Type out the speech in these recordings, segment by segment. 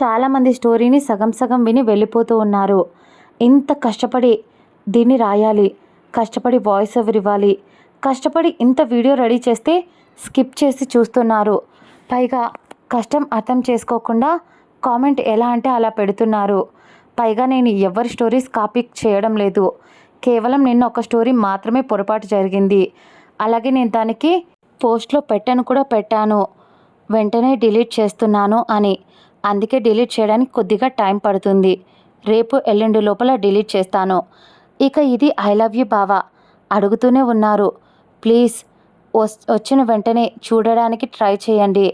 చాలామంది స్టోరీని సగం సగం విని వెళ్ళిపోతూ ఉన్నారు. ఇంత కష్టపడి దీన్ని రాయాలి, కష్టపడి వాయిస్ ఓవర్ ఇవ్వాలి, కష్టపడి ఇంత వీడియో రెడీ చేస్తే స్కిప్ చేసి చూస్తున్నారు. పైగా కష్టం అర్థం చేసుకోకుండా కామెంట్ ఎలా అంటే అలా పెడుతున్నారు. పైగా నేను ఎవరి స్టోరీస్ కాపీ చేయడం లేదు. కేవలం నిన్న ఒక స్టోరీ మాత్రమే పొరపాటు జరిగింది. అలాగే నేను దానికి పోస్ట్లో పెట్టాను. వెంటనే డిలీట్ చేస్తున్నాను అని. అందుకే డిలీట్ చేయడానికి కొద్దిగా టైం పడుతుంది. రేపు ఎల్లుండి లోపల డిలీట్ చేస్తాను. ఇక ఇది ఐ లవ్ యూ బావా అడుగుతూనే ఉన్నారు. ప్లీజ్ వచ్చిన వెంటనే చూడడానికి ట్రై చేయండి.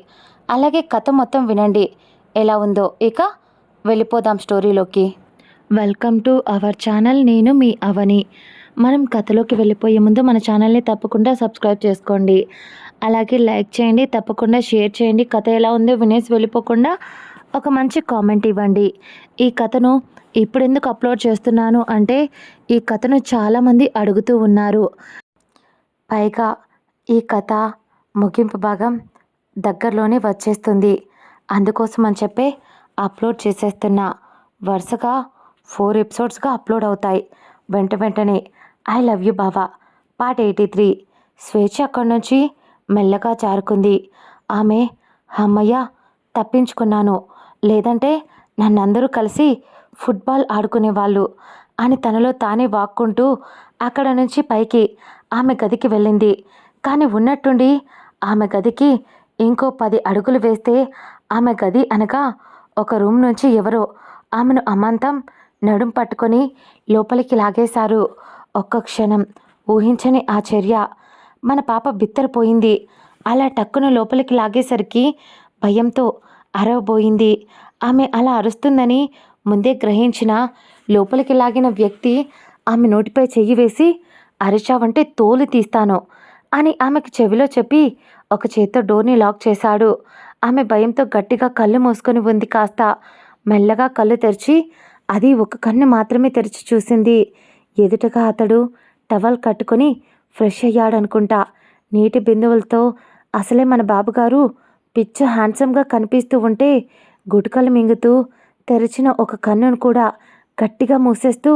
అలాగే కథ మొత్తం వినండి ఎలా ఉందో. ఇక వెళ్ళిపోదాం స్టోరీలోకి. Welcome to our channel. నేను మీ అవని. మనం కథలోకి వెళ్ళిపోయే ముందు మన ఛానల్ని తప్పకుండా సబ్స్క్రైబ్ చేసుకోండి. అలాగే లైక్ చేయండి, తప్పకుండా షేర్ చేయండి. కథ ఎలా ఉందో వినేసి వెళ్ళిపోకుండా ఒక మంచి కామెంట్ ఇవ్వండి. ఈ కథను ఇప్పుడెందుకు అప్లోడ్ చేస్తున్నాను అంటే ఈ కథను చాలామంది అడుగుతూ ఉన్నారు. పైగా ఈ కథ ముగింపు భాగం దగ్గరలోనే వచ్చేస్తుంది. అందుకోసం అని చెప్పే అప్లోడ్ చేసేస్తున్నా. వరుసగా 4 ఎపిసోడ్స్గా అప్లోడ్ అవుతాయి వెంటనే. ఐ లవ్ యూ బావా పార్ట్ 83. స్వేచ్ఛ అక్కడి నుంచి మెల్లగా జారుకుంది. ఆమె అమ్మయ్య తప్పించుకున్నాను, లేదంటే నన్నందరూ కలిసి ఫుట్బాల్ ఆడుకునేవాళ్ళు అని తనలో తానే వాక్కుంటూ అక్కడ నుంచి పైకి ఆమె గదికి వెళ్ళింది. కానీ ఉన్నట్టుండి ఆమె గదికి ఇంకో 10 అడుగులు వేస్తే ఆమె గది అనగా ఒక రూమ్ నుంచి ఎవరో ఆమెను అమాంతం నడుం పట్టుకొని లోపలికి లాగేశారు. ఒక్క క్షణం ఊహించని ఆ చర్య. మన పాప బిత్తరపోయింది. అలా టక్కున లోపలికి లాగేసరికి భయంతో అరవబోయింది. ఆమె అలా అరుస్తుందని ముందే గ్రహించిన లోపలికి లాగిన వ్యక్తి ఆమె నోటిపై చెయ్యి వేసి అరిచావంటే తోలు తీస్తాను అని ఆమెకు చెవిలో చెప్పి ఒక చేత్తో డోర్ని లాక్ చేశాడు. ఆమె భయంతో గట్టిగా కళ్ళు మూసుకొని ఉంది. కాస్త మెల్లగా కళ్ళు తెరిచి అది ఒక కన్ను మాత్రమే తెరిచి చూసింది. ఎదుటగా అతడు టవల్ కట్టుకొని ఫ్రెష్ అయ్యాడనుకుంటా. నీటి బిందువులతో అసలే మన బాబుగారు పిచ్చ హ్యాండ్సమ్గా కనిపిస్తూ ఉంటే గుటకలు మింగుతూ తెరిచిన ఒక కన్నును కూడా గట్టిగా మూసేస్తూ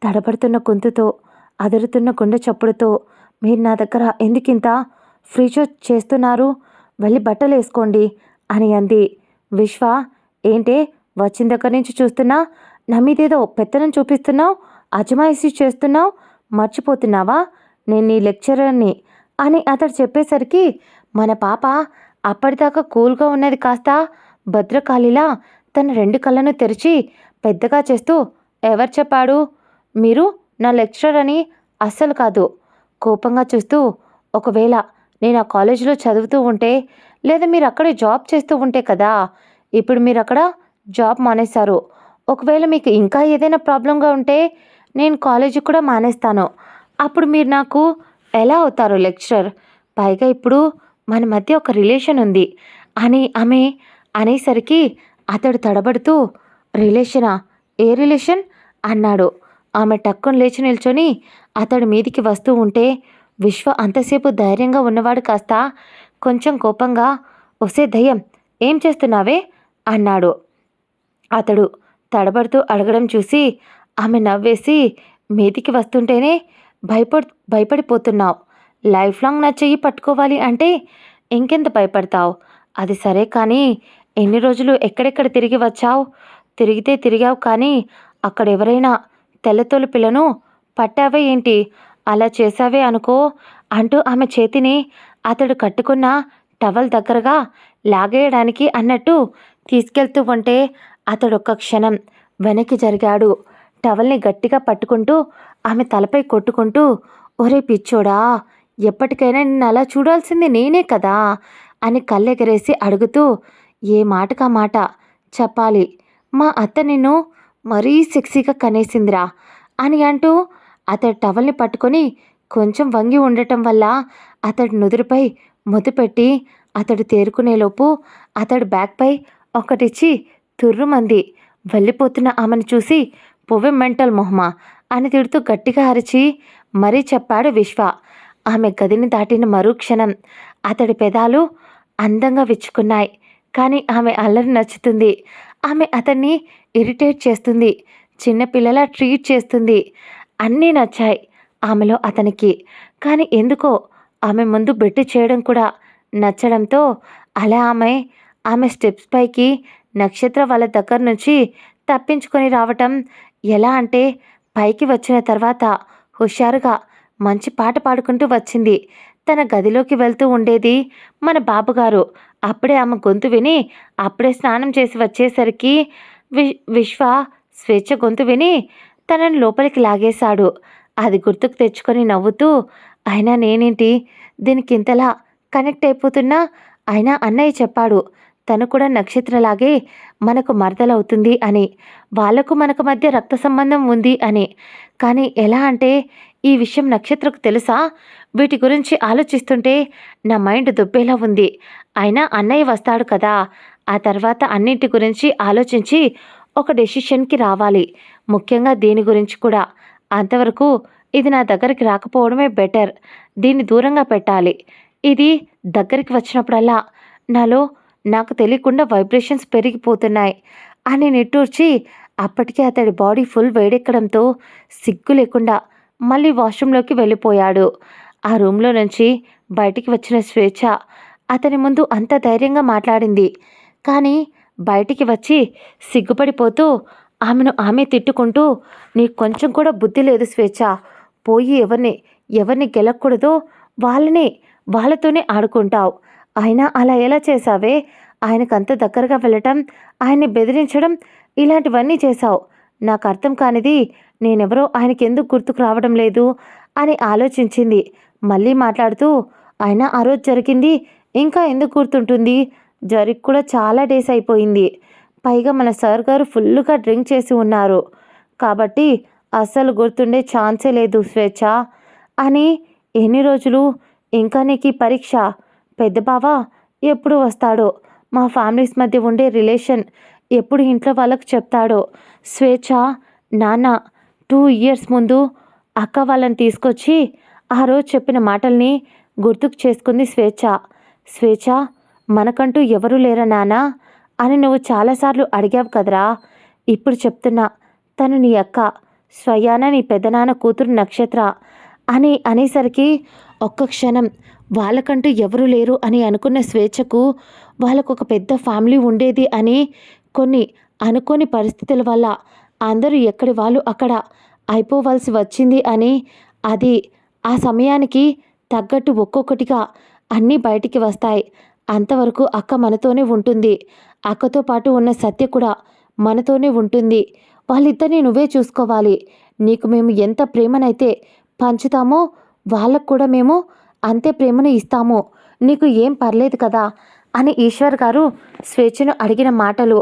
తడబడుతున్న గొంతుతో అదురుతున్న గుండె చప్పుడుతో మీరు నా దగ్గర ఎందుకింత ఫ్రీ షో చేస్తున్నారు, వెళ్ళి బట్టలు వేసుకోండి అని అంది. విశ్వ ఏంటే వచ్చిన దగ్గర నుంచి చూస్తున్నా నా మీదేదో పెత్తనం చూపిస్తున్నావు, అజమాయిషీ చేస్తున్నావు, మర్చిపోతున్నావా నేను నీ లెక్చరర్ని అని అతడు చెప్పేసరికి మన పాప అప్పటిదాకా కూల్గా ఉన్నది కాస్త భద్రకాళిలా తన 2 కళ్ళను తెరిచి పెద్దగా చేస్తూ ఎవరు చెప్పాడు, మీరు నా లెక్చరర్ అని అస్సలు కాదు కోపంగా చూస్తూ ఒకవేళ నేను ఆ కాలేజీలో చదువుతూ ఉంటే లేదా మీరు అక్కడే జాబ్ చేస్తూ ఉంటే కదా, ఇప్పుడు మీరు అక్కడ జాబ్ మానేశారు. ఒకవేళ మీకు ఇంకా ఏదైనా ప్రాబ్లంగా ఉంటే నేను కాలేజీ కూడా మానేస్తాను. అప్పుడు మీరు నాకు ఎలా అవుతారు లెక్చరర్? పైగా ఇప్పుడు మన మధ్య ఒక రిలేషన్ ఉంది అని ఆమె అనేసరికి అతడు తడబడుతూ రిలేషనా, ఏ రిలేషన్ అన్నాడు. ఆమె టక్కున లేచి నిల్చొని అతడి మీదికి వస్తూ ఉంటే విశ్వ అంతసేపు ధైర్యంగా ఉన్నవాడు కాస్త కొంచెం కోపంగా ఒసే దయ్యం ఏం చేస్తున్నావే అన్నాడు. అతడు తడబడుతూ అడగడం చూసి ఆమె నవ్వేసి మీదికి వస్తుంటేనే భయపడిపోతున్నావు. లైఫ్ లాంగ్ నా చెయ్యి పట్టుకోవాలి అంటే ఇంకెంత భయపడతావు? అది సరే కానీ ఎన్ని రోజులు ఎక్కడెక్కడ తిరిగి వచ్చావు? తిరిగావు కానీ అక్కడ ఎవరైనా తెల్లతోలు పిల్లను పట్టావే ఏంటి? అలా చేశావే అనుకో అంటూ ఆమె చేతిని అతడు కట్టుకున్న టవల్ దగ్గరగా లాగేయడానికి అన్నట్టు తీసుకెళ్తూ ఉంటే అతడు ఒక్క క్షణం వెనక్కి జరిగాడు. టవల్ని గట్టిగా పట్టుకుంటూ ఆమె తలపై కొట్టుకుంటూ ఒరే పిచ్చోడా, ఎప్పటికైనా నిన్ను అలా చూడాల్సింది నేనే కదా అని కళ్ళెగరేసి అడుగుతూ ఏ మాటకా మాట చెప్పాలి, మా అత్త నిన్ను మరీ సెక్సీగా కనేసిందిరా అని అంటూ అతడు టవల్ని పట్టుకొని కొంచెం వంగి ఉండటం వల్ల అతడి నుదురుపై ముద్దు పెట్టి అతడు తేరుకునేలోపు అతడు బ్యాగ్పై ఒకటిచ్చి తుర్రుమంది. వెళ్ళిపోతున్న ఆమెను చూసి పువ్వె మెంటల్ మొహమా అని తిడుతూ గట్టిగా అరిచి మరీ చెప్పాడు విశ్వ. ఆమె గదిని దాటిన మరుక్షణం అతడి పెదాలు అందంగా విచ్చుకున్నాయి. కానీ ఆమె అల్లరి నచ్చుతుంది. ఆమె అతన్ని ఇరిటేట్ చేస్తుంది, చిన్నపిల్లలా ట్రీట్ చేస్తుంది. అన్నీ నచ్చాయి ఆమెలో అతనికి. కానీ ఎందుకో ఆమె ముందు బెట్టు చేయడం కూడా నచ్చడంతో అలా ఆమె స్టెప్స్ పైకి నక్షత్ర వాళ్ళ దగ్గర నుంచి తప్పించుకొని రావటం ఎలా అంటే, పైకి వచ్చిన తర్వాత హుషారుగా మంచి పాట పాడుకుంటూ వచ్చింది. తన గదిలోకి వెళ్తూ ఉండేది మన బాబుగారు. అప్పుడే ఆమె గొంతు విని అప్పుడే స్నానం చేసి వచ్చేసరికి వి విశ్వ స్వేచ్ఛ గొంతు విని తనని లోపలికి లాగేశాడు. అది గుర్తుకు తెచ్చుకొని నవ్వుతూ, అయినా నేనేంటి దీనికి ఇంతలా కనెక్ట్ అయిపోతున్నా, అయినా అన్నయ్య చెప్పాడు తను కూడా నక్షత్రలాగే మనకు మరదలవుతుంది అని, వాళ్లకు మనకు మధ్య రక్త సంబంధం ఉంది అని. కానీ ఎలా అంటే ఈ విషయం నక్షత్రకు తెలుసా? వీటి గురించి ఆలోచిస్తుంటే నా మైండ్ దుబ్బేలా ఉంది. అయినా అన్నయ్య వస్తాడు కదా, ఆ తర్వాత అన్నింటి గురించి ఆలోచించి ఒక డెసిషన్కి రావాలి, ముఖ్యంగా దీని గురించి కూడా. అంతవరకు ఇది నా దగ్గరికి రాకపోవడమే బెటర్. దీన్ని దూరంగా పెట్టాలి. ఇది దగ్గరికి వచ్చినప్పుడల్లా నాలో నాకు తెలియకుండా వైబ్రేషన్స్ పెరిగిపోతున్నాయి అని నిట్టూర్చి, అప్పటికే అతడి బాడీ ఫుల్ వేడెక్కడంతో సిగ్గు లేకుండా మళ్ళీ వాష్రూంలోకి వెళ్ళిపోయాడు. ఆ రూమ్లో నుంచి బయటికి వచ్చిన స్వేచ్ఛ అతని ముందు అంత ధైర్యంగా మాట్లాడింది. కానీ బయటికి వచ్చి సిగ్గుపడిపోతూ ఆమె తిట్టుకుంటూ, నీకు కొంచెం కూడా బుద్ధి లేదు స్వేచ్ఛ. పోయి ఎవరిని గెలకూడదో వాళ్ళతోనే ఆడుకుంటావు. అయినా అలా ఎలా చేశావే? ఆయనకంత దగ్గరగా వెళ్ళటం, ఆయన్ని బెదిరించడం, ఇలాంటివన్నీ చేశావు. నాకు అర్థం కానిది నేనెవరో ఆయనకెందుకు గుర్తుకు రావడం లేదు అని ఆలోచించింది. మళ్ళీ మాట్లాడుతూ, అయినా ఆ రోజు జరిగింది ఇంకా ఎందుకు గుర్తుంటుంది? జరిగి కూడా చాలా డేస్ అయిపోయింది. పైగా మన సార్ గారు ఫుల్గా డ్రింక్ చేసి ఉన్నారు కాబట్టి అస్సలు గుర్తుండే ఛాన్సే లేదు స్వేచ్ఛ అని. ఎన్ని రోజులు ఇంకా నీకు పరీక్ష? పెద్ద బావ ఎప్పుడు వస్తాడో? మా ఫ్యామిలీస్ మధ్య ఉండే రిలేషన్ ఎప్పుడు ఇంట్లో వాళ్ళకు చెప్తాడో? స్వేచ్ఛ నాన్న 2 years ముందు అక్క వాళ్ళని తీసుకొచ్చి ఆ రోజు చెప్పిన మాటల్ని గుర్తుకు చేసుకుంది స్వేచ్ఛ. స్వేచ్ఛ, మనకంటూ ఎవరూ లేరా నాన్న అని నువ్వు చాలాసార్లు అడిగావు కదరా. ఇప్పుడు చెప్తున్నా, తను నీ అక్క, స్వయాన నీ పెద్దనాన్న కూతురు నక్షత్ర అని అనేసరికి ఒక్క క్షణం వాళ్ళకంటూ ఎవరూ లేరు అని అనుకున్న స్వేచ్ఛకు వాళ్ళకు ఒక పెద్ద ఫ్యామిలీ ఉండేది అని, కొన్ని అనుకోని పరిస్థితుల వల్ల అందరూ ఎక్కడి వాళ్ళు అక్కడ అయిపోవలసి వచ్చింది అని, అది ఆ సమయానికి తగ్గట్టు ఒక్కొక్కటిగా అన్నీ బయటికి వస్తాయి. అంతవరకు అక్క మనతోనే ఉంటుంది. అక్కతో పాటు ఉన్న సత్య కూడా మనతోనే ఉంటుంది. వాళ్ళిద్దరిని నువ్వే చూసుకోవాలి. నీకు మేము ఎంత ప్రేమనైతే పంచుతామో వాళ్ళకు కూడా మేము అంతే ప్రేమను ఇస్తాము. నీకు ఏం పర్లేదు కదా అని ఈశ్వర్ గారు స్వేచ్ఛను అడిగిన మాటలు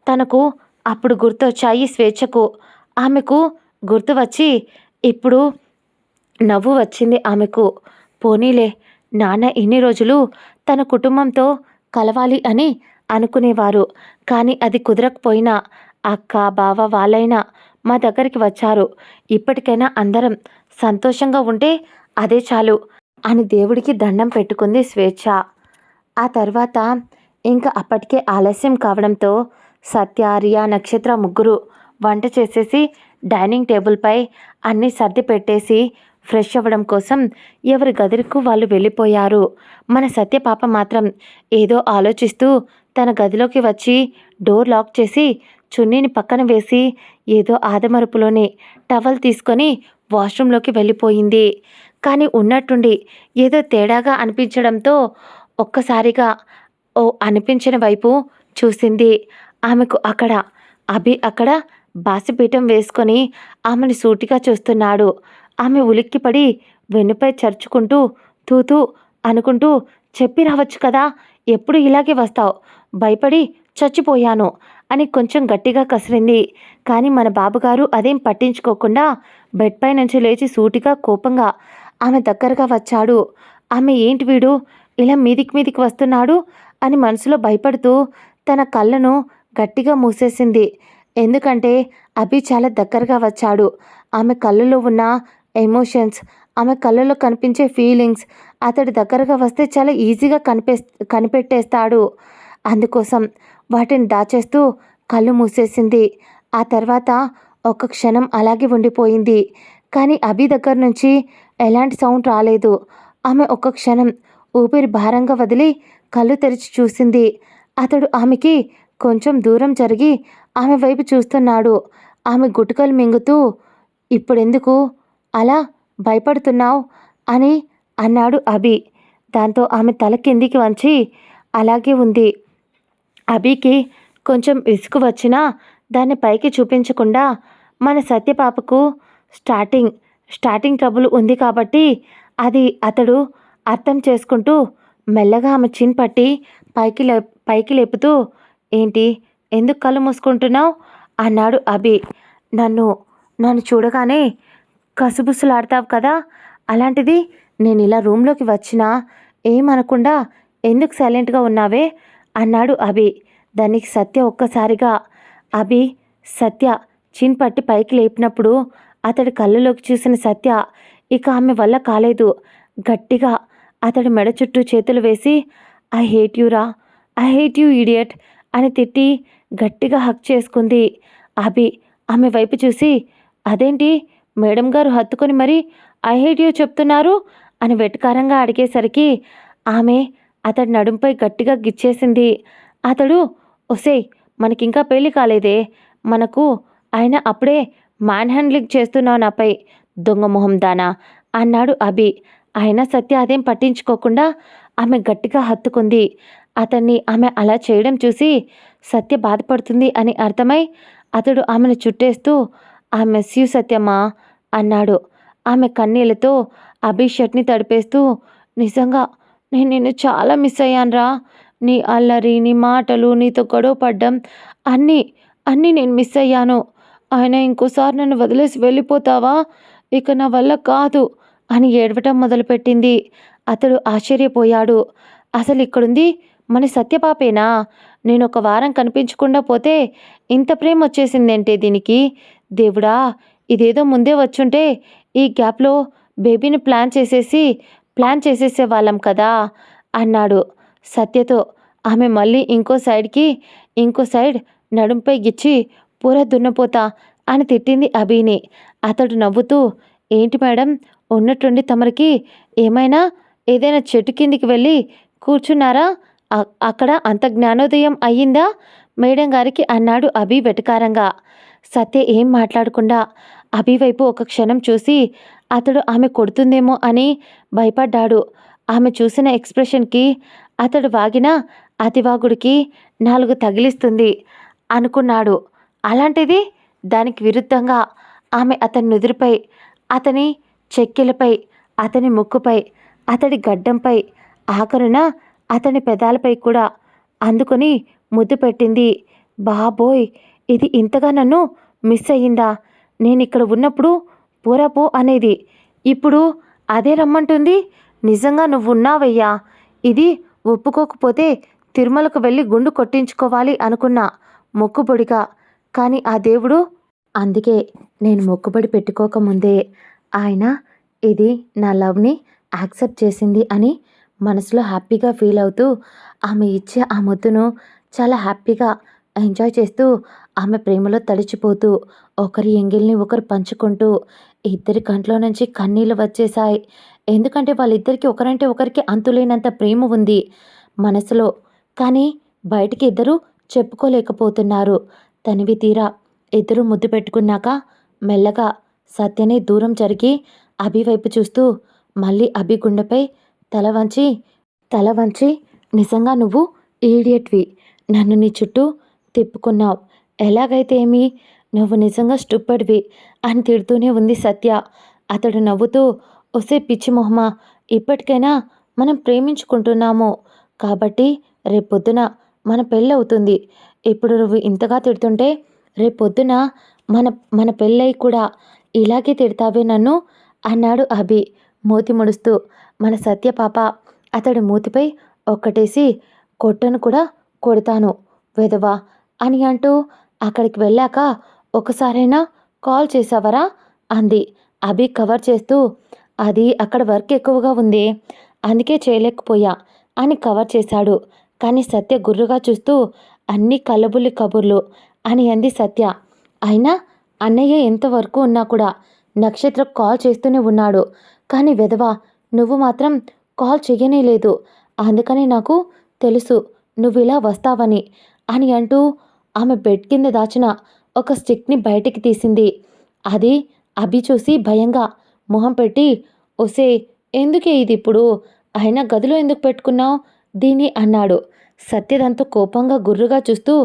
తనకు అప్పుడు గుర్తొచ్చాయి స్వేచ్ఛకు. ఆమెకు గుర్తు వచ్చి ఇప్పుడు నవ్వు వచ్చింది ఆమెకు. పోనీలే, నాన్న ఇన్ని రోజులు తన కుటుంబంతో కలవాలి అని అనుకునేవారు. కానీ అది కుదరకపోయినా అక్క బావ వాళ్ళైనా మా దగ్గరికి వచ్చారు. ఇప్పటికైనా అందరం సంతోషంగా ఉంటే అదే చాలు అని దేవుడికి దండం పెట్టుకుంది స్వేచ్ఛ. ఆ తర్వాత ఇంకా అప్పటికే ఆలస్యం కావడంతో సత్య, రియా, నక్షత్ర ముగ్గురు వంట చేసేసి డైనింగ్ టేబుల్పై అన్నీ సర్ది పెట్టేసి ఫ్రెష్ అవ్వడం కోసం ఎవరి గదికి వాళ్ళు వెళ్ళిపోయారు. మన సత్య పాప మాత్రం ఏదో ఆలోచిస్తూ తన గదిలోకి వచ్చి డోర్ లాక్ చేసి చున్నీని పక్కన వేసి ఏదో ఆదమరుపులోనే టవల్ తీసుకొని వాష్రూంలోకి వెళ్ళిపోయింది. కానీ ఉన్నట్టుండి ఏదో తేడాగా అనిపించడంతో ఒక్కసారిగా అనిపించిన వైపు చూసింది. ఆమెకు అక్కడ బాసిపీఠం వేసుకొని ఆమెను సూటిగా చూస్తున్నాడు. ఆమె ఉలిక్కిపడి వెన్నుపై చరుచుకుంటూ తూతూ అనుకుంటూ, చెప్పి రావచ్చు కదా, ఎప్పుడు ఇలాగే వస్తావు, భయపడి చచ్చిపోయాను అని కొంచెం గట్టిగా కసిరింది. కానీ మన బాబుగారు అదేం పట్టించుకోకుండా బెడ్ పై నుంచి లేచి సూటిగా కోపంగా ఆమె దగ్గరగా వచ్చాడు. ఆమె ఏంటి వీడు ఇలా మీదికి వస్తున్నాడు అని మనసులో భయపడుతూ తన కళ్ళను గట్టిగా మూసేసింది. ఎందుకంటే అభి చాలా దగ్గరగా వచ్చాడు. ఆమె కళ్ళలో ఉన్న ఎమోషన్స్, ఆమె కళ్ళలో కనిపించే ఫీలింగ్స్ అతడి దగ్గరగా వస్తే చాలా ఈజీగా కనిపెట్టేస్తాడు. అందుకోసం వాటిని దాచేస్తూ కళ్ళు మూసేసింది. ఆ తర్వాత ఒక క్షణం అలాగే ఉండిపోయింది. కానీ అభి దగ్గర నుంచి ఎలాంటి సౌండ్ రాలేదు. ఆమె ఒక్క క్షణం ఊపిరి భారంగా వదిలి కళ్ళు తెరిచి చూసింది. అతడు ఆమెకి కొంచెం దూరం జరిగి ఆమె వైపు చూస్తున్నాడు. ఆమె గుటకలు మింగుతూ, ఇప్పుడెందుకు అలా భయపడుతున్నావు అని అన్నాడు అభి. దాంతో ఆమె తల కిందికి వంచి అలాగే ఉంది. అభికి కొంచెం విసుగు వచ్చినా దాన్ని పైకి చూపించకుండా, మన సత్యపాపకు స్టార్టింగ్ ట్రబుల్ ఉంది కాబట్టి అది అతడు అర్థం చేసుకుంటూ మెల్లగా ఆమె చిన్ పట్టి పైకి లేపుతూ, ఏంటి, ఎందుకు కళ్ళు మూసుకుంటున్నావు అన్నాడు అభి. నన్ను చూడగానే కసుబుసులాడతావు కదా, అలాంటిది నేను ఇలా రూమ్లోకి వచ్చినా ఏమనకుండా ఎందుకు సైలెంట్గా ఉన్నావే అన్నాడు అభి. దానికి సత్య ఒక్కసారిగా సత్య చిన్ పట్టి పైకి లేపినప్పుడు అతడి కళ్ళలోకి చూసిన సత్య ఇక ఆమె వల్ల కాలేదు. గట్టిగా అతడి మెడ చుట్టూ చేతులు వేసి, ఐ హేట్ యూ ఇడియట్ అని తిట్టి గట్టిగా హక్ చేసుకుంది. ఆమె వైపు చూసి, అదేంటి మేడం గారు హత్తుకొని మరి ఐ హేట్ యూ చెప్తున్నారు అని వెటకారంగా అడిగేసరికి ఆమె అతడి నడుంపై గట్టిగా గిచ్చేసింది. అతడు, ఒసేయ్, మనకింకా పెళ్లి కాలేదే, మనకు ఆయన అప్పుడే మ్యాన్ హ్యాండ్లింగ్ చేస్తున్నావు నాపై, దొంగ మొహం దానా అన్నాడు అభి. అయినా సత్య అదేం పట్టించుకోకుండా ఆమె గట్టిగా హత్తుకుంది. అతన్ని ఆమె అలా చేయడం చూసి సత్య బాధపడుతుంది అని అర్థమై అతడు ఆమెను చుట్టేస్తూ, ఐ మిస్ యూ సత్యమ్మా అన్నాడు. ఆమె కన్నీళ్లతో అభి షర్ట్ని తడిపేస్తూ, నిజంగా నేను నిన్ను చాలా మిస్ అయ్యానురా, నీ అల్లరి, నీ మాటలు, నీతో గొడవ పడ్డం అన్నీ నేను మిస్ అయ్యాను. ఆయన ఇంకోసారి నన్ను వదిలేసి వెళ్ళిపోతావా, ఇక నా వల్ల కాదు అని ఏడవటం మొదలుపెట్టింది. అతడు ఆశ్చర్యపోయాడు. అసలు ఇక్కడుంది మన సత్యపాపేనా? నేను ఒక వారం కనిపించకుండా పోతే ఇంత ప్రేమ వచ్చేసిందేంటే దీనికి? దేవుడా, ఇదేదో ముందే వచ్చుంటే ఈ గ్యాప్లో బేబీని ప్లాన్ చేసేసే వాళ్ళం కదా అన్నాడు సత్యతో. ఆమె మళ్ళీ ఇంకో సైడ్ నడుంపై గిచ్చి పూర దున్నపోతా అని తిట్టింది అభిని. అతడు నవ్వుతూ, ఏంటి మేడం, ఉన్నట్టుండి తమరికి ఏదైనా చెట్టు కిందికి వెళ్ళి కూర్చున్నారా? అక్కడ అంత జ్ఞానోదయం అయ్యిందా మేడం గారికి అన్నాడు అభి వెటకారంగా. సత్య ఏం మాట్లాడకుండా అభి వైపు ఒక క్షణం చూసి అతడు ఆమె కొడుతుందేమో అని భయపడ్డాడు. ఆమె చూసిన ఎక్స్ప్రెషన్కి అతడు వాగిన అతివాగుడికి 4 తగిలిస్తుంది అనుకున్నాడు. అలాంటిది దానికి విరుద్ధంగా ఆమె అతని నుదురుపై, అతని చెక్కిలపై, అతని ముక్కుపై, అతడి గడ్డంపై, ఆఖరున అతని పెదాలపై కూడా అందుకొని ముద్దు పెట్టింది. బాబోయ్, ఇది ఇంతగా నన్ను మిస్ అయ్యిందా? నేనిక్కడ ఉన్నప్పుడు పూరపో అనేది, ఇప్పుడు అదే రమ్మంటుంది. నిజంగా నువ్వున్నావయ్యా. ఇది ఒప్పుకోకపోతే తిరుమలకు వెళ్ళి గుండు కొట్టించుకోవాలి అనుకున్నా మొక్కుబడిగా. కానీ ఆ దేవుడు, అందుకే నేను మొక్కుబడి పెట్టుకోకముందే ఆయన ఇది నా లవ్ని యాక్సెప్ట్ చేసింది అని మనసులో హ్యాపీగా ఫీల్ అవుతూ ఆమె ఇచ్చే ఆ ముద్దును చాలా హ్యాపీగా ఎంజాయ్ చేస్తూ ఆమె ప్రేమలో తడిచిపోతూ ఒకరి ఎంగిల్ని ఒకరు పంచుకుంటూ ఇద్దరి కంట్లో నుంచి కన్నీళ్ళు వచ్చేశాయి. ఎందుకంటే వాళ్ళిద్దరికీ ఒకరంటే ఒకరికి అంతులేనంత ప్రేమ ఉంది మనసులో. కానీ బయటికి ఇద్దరు చెప్పుకోలేకపోతున్నారు. తనివి తీరా ఇద్దరు ముద్దు పెట్టుకున్నాక మెల్లగా సత్యనే దూరం జరిగి అభి వైపు చూస్తూ మళ్ళీ అభి గుండెపై తల వంచి నిజంగా నువ్వు ఈడియట్వి, నన్ను నీ చుట్టూ తిప్పుకున్నావు, ఎలాగైతే ఏమి, నువ్వు నిజంగా స్టూపిడ్వి అని తిడుతూనే ఉంది సత్య. అతడు నవ్వుతూ, ఒసే పిచ్చి మొహమా, ఇప్పటికైనా మనం ప్రేమించుకుంటున్నాము కాబట్టి రేపొద్దున మన పెళ్ళవుతుంది. ఇప్పుడు నువ్వు ఇంతగా తిడుతుంటే రేపొద్దున మన పెళ్ళై కూడా ఇలాగే తిడతావే నన్ను అన్నాడు అభి మూతి ముడుస్తూ. మన సత్య పాప అతడి మూతిపై ఒక్కటేసి, కొట్టను కూడా కొడతాను వెధవా అని అంటూ అక్కడికి వెళ్ళాక ఒకసారైనా కాల్ చేసావరా అంది. అభి కవర్ చేస్తూ, అది అక్కడ వర్క్ ఎక్కువగా ఉంది, అందుకే చేయలేకపోయా అని కవర్ చేశాడు. కానీ సత్య గుర్రుగా చూస్తూ, అన్నీ కల్లబుల్లి కబుర్లు, అని అంది సత్య. అయినా అన్నయ్య ఎంతవరకు ఉన్నా కూడా నక్షత్ర కాల్ చేస్తూనే ఉన్నాడు. కానీ వెధవా నువ్వు మాత్రం కాల్ చెయ్యనే లేదు. అందుకని నాకు తెలుసు నువ్వు ఇలా వస్తావని అని అంటూ ఆమె బెడ్ కింద దాచిన ఒక స్టిక్ని బయటికి తీసింది. అది అభి చూసి భయంగా మొహం పెట్టి, ఒసే ఎందుకే ఇది ఇప్పుడు? అయినా గదిలో ఎందుకు పెట్టుకున్నావు దీన్ని అన్నాడు. సత్యదంతో కోపంగా గుర్రుగా చూస్తూ,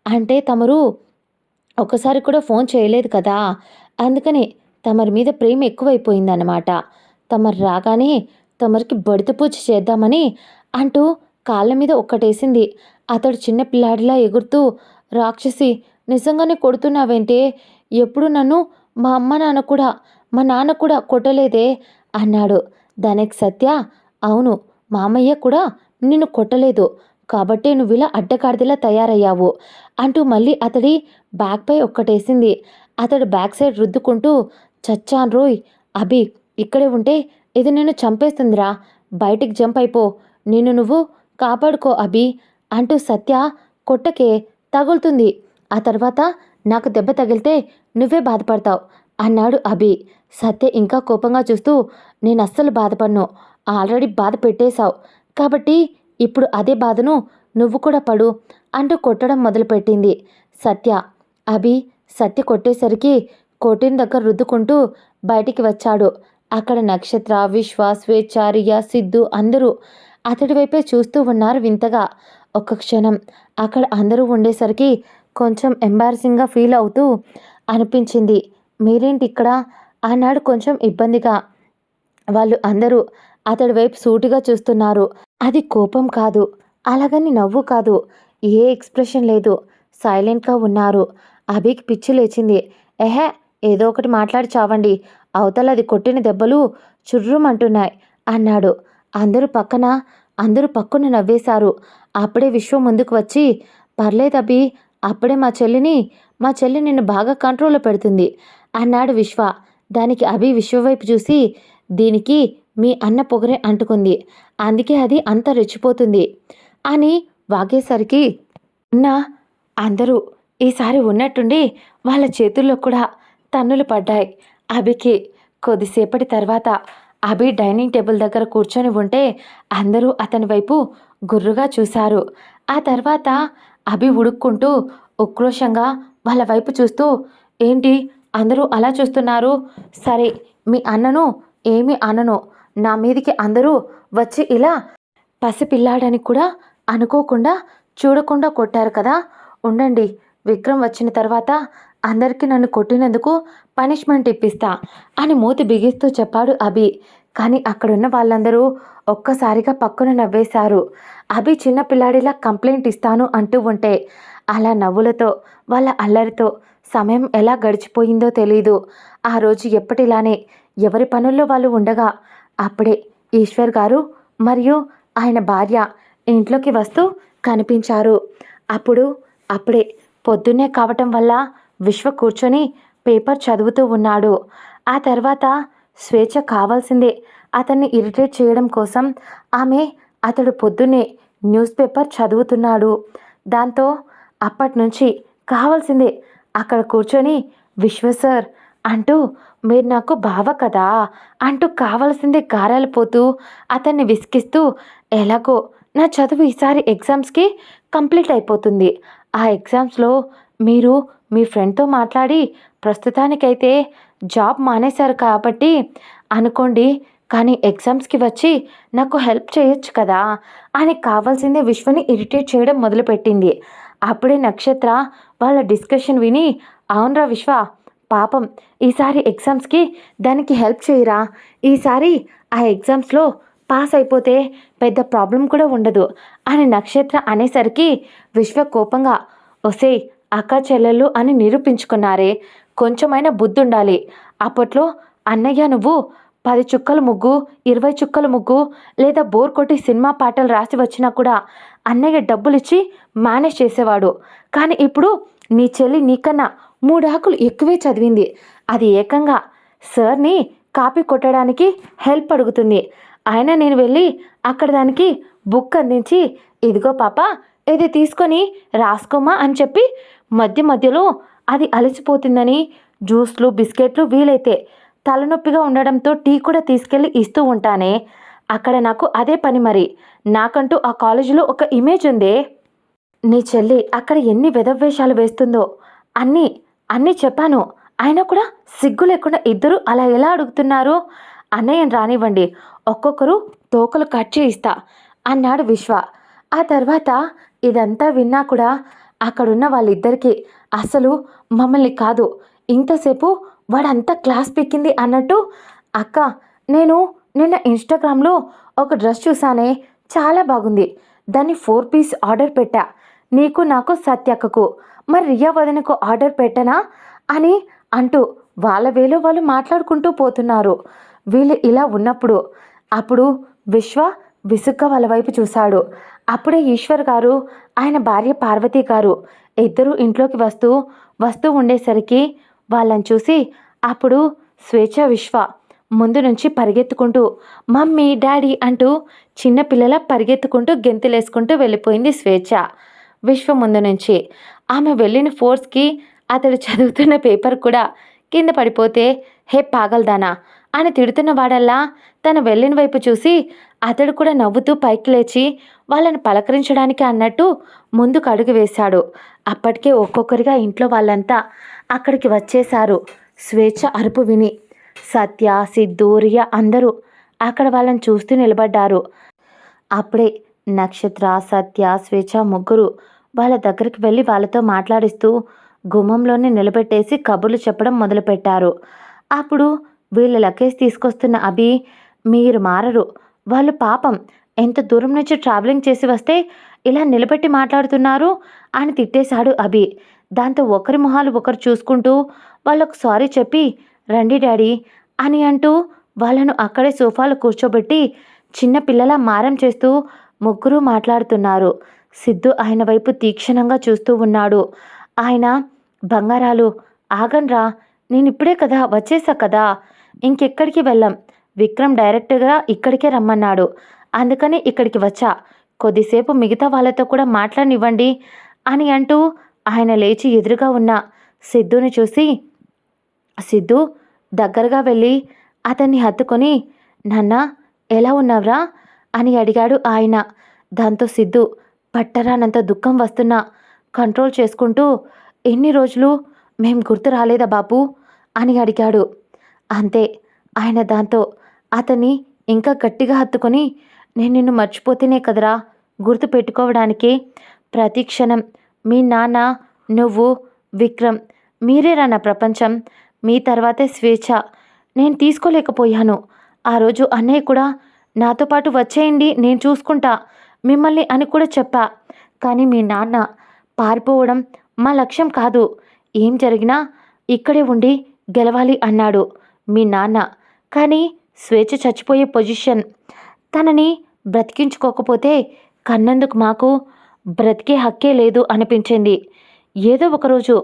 అంటే తమరు ఒకసారి కూడా ఫోన్ చేయలేదు కదా, అందుకని తమరి మీద ప్రేమ ఎక్కువైపోయిందన్నమాట. తమరు రాగానే తమరికి బడిత పూజ చేద్దామని అంటూ కాళ్ళ మీద ఒక్కటేసింది. అతడు చిన్న పిల్లాడిలా ఎగురుతూ, రాక్షసి నిజంగానే కొడుతున్నావేంటే? ఎప్పుడు నన్ను మా అమ్మ నాన్న కూడా మా నాన్న కూడా కొట్టలేదే అన్నాడు. దానికి సత్య, అవును మామయ్య కూడా నిన్ను కొట్టలేదు కాబట్టే నువ్విలా అడ్డగాడిదలా తయారయ్యావు అంటూ మళ్ళీ అతడి బ్యాక్పై ఒక్కటేసింది. అతడు బ్యాక్ సైడ్ రుద్దుకుంటూ, చచ్చాన్రోయ్ అభి, ఇక్కడే ఉంటే ఇది నిన్ను చంపేస్తుందిరా, బయటికి జంప్ అయిపో, నిన్ను నువ్వు కాపాడుకో అభి అంటూ సత్య, కొట్టకే తగులుతుంది, ఆ తర్వాత నాకు దెబ్బ తగిలితే నువ్వే బాధపడతావు అన్నాడు అభి. సత్య ఇంకా కోపంగా చూస్తూ, నేను అస్సలు బాధపడను, ఆల్రెడీ బాధ పెట్టేశావు కాబట్టి ఇప్పుడు అదే బాధను నువ్వు కూడా పడు అంటూ కొట్టడం మొదలుపెట్టింది సత్య. అభి సత్య కొట్టేసరికి కోటిన దగ్గర రుద్దుకుంటూ బయటికి వచ్చాడు. అక్కడ నక్షత్ర, విశ్వ, స్వేచ్ఛ, రియా, సిద్ధు అందరూ అతడి వైపే చూస్తూ ఉన్నారు వింతగా. ఒక్క క్షణం అక్కడ అందరూ ఉండేసరికి కొంచెం ఎంబారసింగ్గా ఫీల్ అవుతూ అనిపించింది. మీరేంటి ఇక్కడ అన్నాడు కొంచెం ఇబ్బందిగా. వాళ్ళు అందరూ అతడి వైపు సూటిగా చూస్తున్నారు. అది కోపం కాదు, అలాగని నవ్వు కాదు, ఏ ఎక్స్ప్రెషన్ లేదు, సైలెంట్గా ఉన్నారు. అభికి పిచ్చి లేచింది. ఎహే, ఏదో ఒకటి మాట్లాడి చావండి, అవతల అది కొట్టిన దెబ్బలు చుర్రుమంటున్నాయి అన్నాడు. అందరూ పక్కన నవ్వేశారు. అప్పుడే విశ్వ ముందుకు వచ్చి, పర్లేదు అభి, అప్పుడే మా చెల్లి నిన్ను బాగా కంట్రోల్లో పెడుతుంది అన్నాడు విశ్వ. దానికి అభి విశ్వ వైపు చూసి, దీనికి మీ అన్న పొగరే అంటుకుంది, అందుకే అది అంత రెచ్చిపోతుంది అని వాగేసరికి ఉన్న అందరూ ఈసారి ఉన్నట్టుండి వాళ్ళ చేతుల్లో కూడా తన్నులు పడ్డాయి అభికి. కొద్దిసేపటి తర్వాత అభి డైనింగ్ టేబుల్ దగ్గర కూర్చొని ఉంటే అందరూ అతని వైపు గుర్రుగా చూశారు. ఆ తర్వాత అభి ఉడుక్కుంటూ ఉక్రోషంగా వాళ్ళ వైపు చూస్తూ, ఏంటి అందరూ అలా చూస్తున్నారు? సరే మీ అన్నను ఏమీ అనను, నా మీదికి అందరూ వచ్చి ఇలా పసిపిల్లాడని కూడా అనుకోకుండా చూడకుండా కొట్టారు కదా, ఉండండి విక్రమ్ వచ్చిన తర్వాత అందరికీ నన్ను కొట్టినందుకు పనిష్మెంట్ ఇప్పిస్తా అని మూతి బిగిస్తూ చెప్పాడు అభి. కానీ అక్కడున్న వాళ్ళందరూ ఒక్కసారిగా పక్కన నవ్వేశారు. అభి చిన్న పిల్లాడిలా కంప్లైంట్ ఇస్తాను అంటూ ఉంటే అలా నవ్వులతో వాళ్ళ అల్లరితో సమయం ఎలా గడిచిపోయిందో తెలీదు. ఆ రోజు ఎప్పటిలానే ఎవరి పనుల్లో వాళ్ళు ఉండగా అప్పుడే ఈశ్వర్ గారు మరియు ఆయన భార్య ఇంట్లోకి వస్తూ కనిపించారు. అప్పుడే పొద్దున్నే కావటం వల్ల విశ్వ కూర్చొని పేపర్ చదువుతూ ఉన్నాడు. ఆ తర్వాత స్వేచ్ఛ కావాల్సిందే అతన్ని ఇరిటేట్ చేయడం కోసం అతడు పొద్దున్నే న్యూస్ పేపర్ చదువుతున్నాడు. దాంతో అప్పటినుంచి కావాల్సిందే అక్కడ కూర్చొని, విశ్వ సార్ అంటూ, మీరు నాకు బావ కదా అంటూ కావాల్సిందే గారాలు పోతూ అతన్ని విసిగిస్తూ, ఎలాగో నా చదువు ఈసారి ఎగ్జామ్స్కి కంప్లీట్ అయిపోతుంది, ఆ ఎగ్జామ్స్లో మీరు మీ ఫ్రెండ్తో మాట్లాడి ప్రస్తుతానికైతే జాబ్ మానేశారు కాబట్టి అనుకోండి, కానీ ఎగ్జామ్స్కి వచ్చి నాకు హెల్ప్ చేయొచ్చు కదా అని కావాల్సిందే విశ్వని ఇరిటేట్ చేయడం మొదలుపెట్టింది. అప్పుడే నక్షత్ర వాళ్ళ డిస్కషన్ విని, అవునరా విశ్వ, పాపం ఈసారి ఎగ్జామ్స్కి దానికి హెల్ప్ చేయరా, ఈసారి ఆ ఎగ్జామ్స్లో పాస్ అయిపోతే పెద్ద ప్రాబ్లం కూడా ఉండదు అని నక్షత్ర అనేసరికి విశ్వ కోపంగా, ఒసే అక్క చెల్లెళ్ళు అని నిరూపించుకున్నారే, కొంచెమైనా బుద్ధి ఉండాలి. అప్పట్లో అన్నయ్య నువ్వు 10 చుక్కల ముగ్గు 20 చుక్కల ముగ్గు లేదా బోర్ కొట్టి సినిమా పాటలు రాసి వచ్చినా కూడా అన్నయ్య డబ్బులిచ్చి మేనేజ్ చేసేవాడు. కానీ ఇప్పుడు నీ చెల్లి నీకన్నా 3 ఆకులు ఎక్కువే చదివింది, అది ఏకంగా సార్ని కాపీ కొట్టడానికి హెల్ప్ అడుగుతుంది. అయినా నేను వెళ్ళి అక్కడ దానికి బుక్ అందించి, ఇదిగో పాప ఇది తీసుకొని రాసుకోమా అని చెప్పి మధ్య మధ్యలో అది అలసిపోతుందని జ్యూస్లు బిస్కెట్లు వీలైతే తలనొప్పిగా ఉండడంతో టీ కూడా తీసుకెళ్ళి ఇస్తూ ఉంటానే. అక్కడ నాకు అదే పని మరి. నాకంటూ ఆ కాలేజీలో ఒక ఇమేజ్ ఉందే. నీ చెల్లి అక్కడ ఎన్ని వెధవేషాలు వేస్తుందో అన్నీ అన్నీ చెప్పాను. అయినా కూడా సిగ్గు లేకుండా ఇద్దరు అలా ఎలా అడుగుతున్నారు? అన్నయ్యని రానివ్వండి, ఒక్కొక్కరు తోకలు కట్ చేయిస్తా అన్నాడు విశ్వ. ఆ తర్వాత ఇదంతా విన్నా కూడా అక్కడున్న వాళ్ళిద్దరికీ అసలు మమ్మల్ని కాదు ఇంతసేపు వాడంతా క్లాస్ పీకింది అన్నట్టు. అక్క, నేను నిన్న ఇన్స్టాగ్రామ్లో ఒక డ్రెస్ చూసానే, చాలా బాగుంది. దాన్ని 4 పీస్ ఆర్డర్ పెట్టా. నీకు నాకు సత్యక్కకు, మరి రియా వదినకు ఆర్డర్ పెట్టనా అని అంటూ వాళ్ళ వేలో వాళ్ళు మాట్లాడుకుంటూ పోతున్నారు. వీళ్ళు ఇలా ఉన్నప్పుడు అప్పుడు విశ్వ విసుగ్గా వాళ్ళ వైపు చూశాడు. అప్పుడే ఈశ్వర్ గారు, ఆయన భార్య పార్వతి గారు ఇద్దరూ ఇంట్లోకి వస్తూ ఉండేసరికి వాళ్ళని చూసి అప్పుడు స్వేచ్ఛ విశ్వ ముందు నుంచి పరిగెత్తుకుంటూ మమ్మీ డాడీ అంటూ చిన్నపిల్లల పరిగెత్తుకుంటూ గెంతులేసుకుంటూ వెళ్ళిపోయింది స్వేచ్ఛ విశ్వ ముందు నుంచి. ఆమె వెళ్ళిన ఫోర్స్కి అతడు చదువుతున్న పేపర్ కూడా కింద పడిపోతే, హే పాగల్దానా అని తిడుతున్న వాడల్లా తను వెళ్ళిన వైపు చూసి అతడు కూడా నవ్వుతూ పైకి లేచి వాళ్ళని పలకరించడానికి అన్నట్టు ముందుకు అడుగు వేశాడు. అప్పటికే ఒక్కొక్కరిగా ఇంట్లో వాళ్ళంతా అక్కడికి వచ్చేశారు. స్వేచ్ఛ అరుపు విని సత్య, సిద్ధు, రియా అందరూ అక్కడ వాళ్ళని చూస్తూ నిలబడ్డారు. అప్పుడే నక్షత్ర, సత్య, స్వేచ్ఛ ముగ్గురు వాళ్ళ దగ్గరికి వెళ్ళి వాళ్ళతో మాట్లాడిస్తూ గుమ్మంలోనే నిలబెట్టేసి కబుర్లు చెప్పడం మొదలుపెట్టారు. అప్పుడు వీళ్ళ లగేజ్ తీసుకొస్తున్న అభి, మీరు మారరు, వాళ్ళు పాపం ఎంత దూరం నుంచి ట్రావెలింగ్ చేసి వస్తే ఇలా నిలబెట్టి మాట్లాడుతున్నారు అని తిట్టేశాడు అభి. దాంతో ఒకరి మొహాలు ఒకరు చూసుకుంటూ వాళ్ళకు సారీ చెప్పి రండి డాడీ అని అంటూ వాళ్ళను అక్కడే సోఫాలో కూర్చోబెట్టి చిన్న పిల్లలా మారం చేస్తూ ముగ్గురు మాట్లాడుతున్నారు. సిద్ధు ఆయన వైపు తీక్షణంగా చూస్తూ ఉన్నాడు. ఆయన, బంగారాలు ఆగండ్రా, నేను ఇప్పుడే కదా వచ్చేసా కదా, ఇంకెక్కడికి వెళ్ళాం. విక్రమ్ డైరెక్ట్గా ఇక్కడికే రమ్మన్నాడు, అందుకని ఇక్కడికి వచ్చా. కొద్దిసేపు మిగతా వాళ్ళతో కూడా మాట్లాడనివ్వండి అని అంటూ ఆయన లేచి ఎదురుగా ఉన్న సిద్ధుని చూసి సిద్ధు దగ్గరగా వెళ్ళి అతన్ని హత్తుకొని నాన్న ఎలా ఉన్నావురా అని అడిగాడు ఆయన. దాంతో సిద్ధు పట్టరానంత దుఃఖం వస్తున్నా కంట్రోల్ చేసుకుంటూ ఎన్ని రోజులు మేం గుర్తు రాలేదా బాపు అని అడిగాడు. అంతే. ఆయన దాంతో అతన్ని ఇంకా గట్టిగా హత్తుకొని నేను నిన్ను మర్చిపోతేనే కదరా గుర్తు పెట్టుకోవడానికి. ప్రతి క్షణం మీ నాన్న, నువ్వు, విక్రమ్ మీరేరా నా ప్రపంచం. మీ తర్వాతే స్వేచ్ఛ. నేను తీసుకోలేకపోయాను. ఆ రోజు అన్నయ్య కూడా నాతో పాటు వచ్చేయండి నేను చూసుకుంటా మిమ్మల్ని అని కూడా చెప్పా. కానీ మీ నాన్న పారిపోవడం మా లక్ష్యం కాదు, ఏం జరిగినా ఇక్కడే ఉండి గెలవాలి అన్నాడు మీ నాన్న. కానీ స్వేచ్ఛ చచ్చిపోయే పొజిషన్. తనని బ్రతికించుకోకపోతే కన్నందుకు మాకు బ్రతికే హక్కే లేదు అనిపించింది. ఏదో ఒకరోజు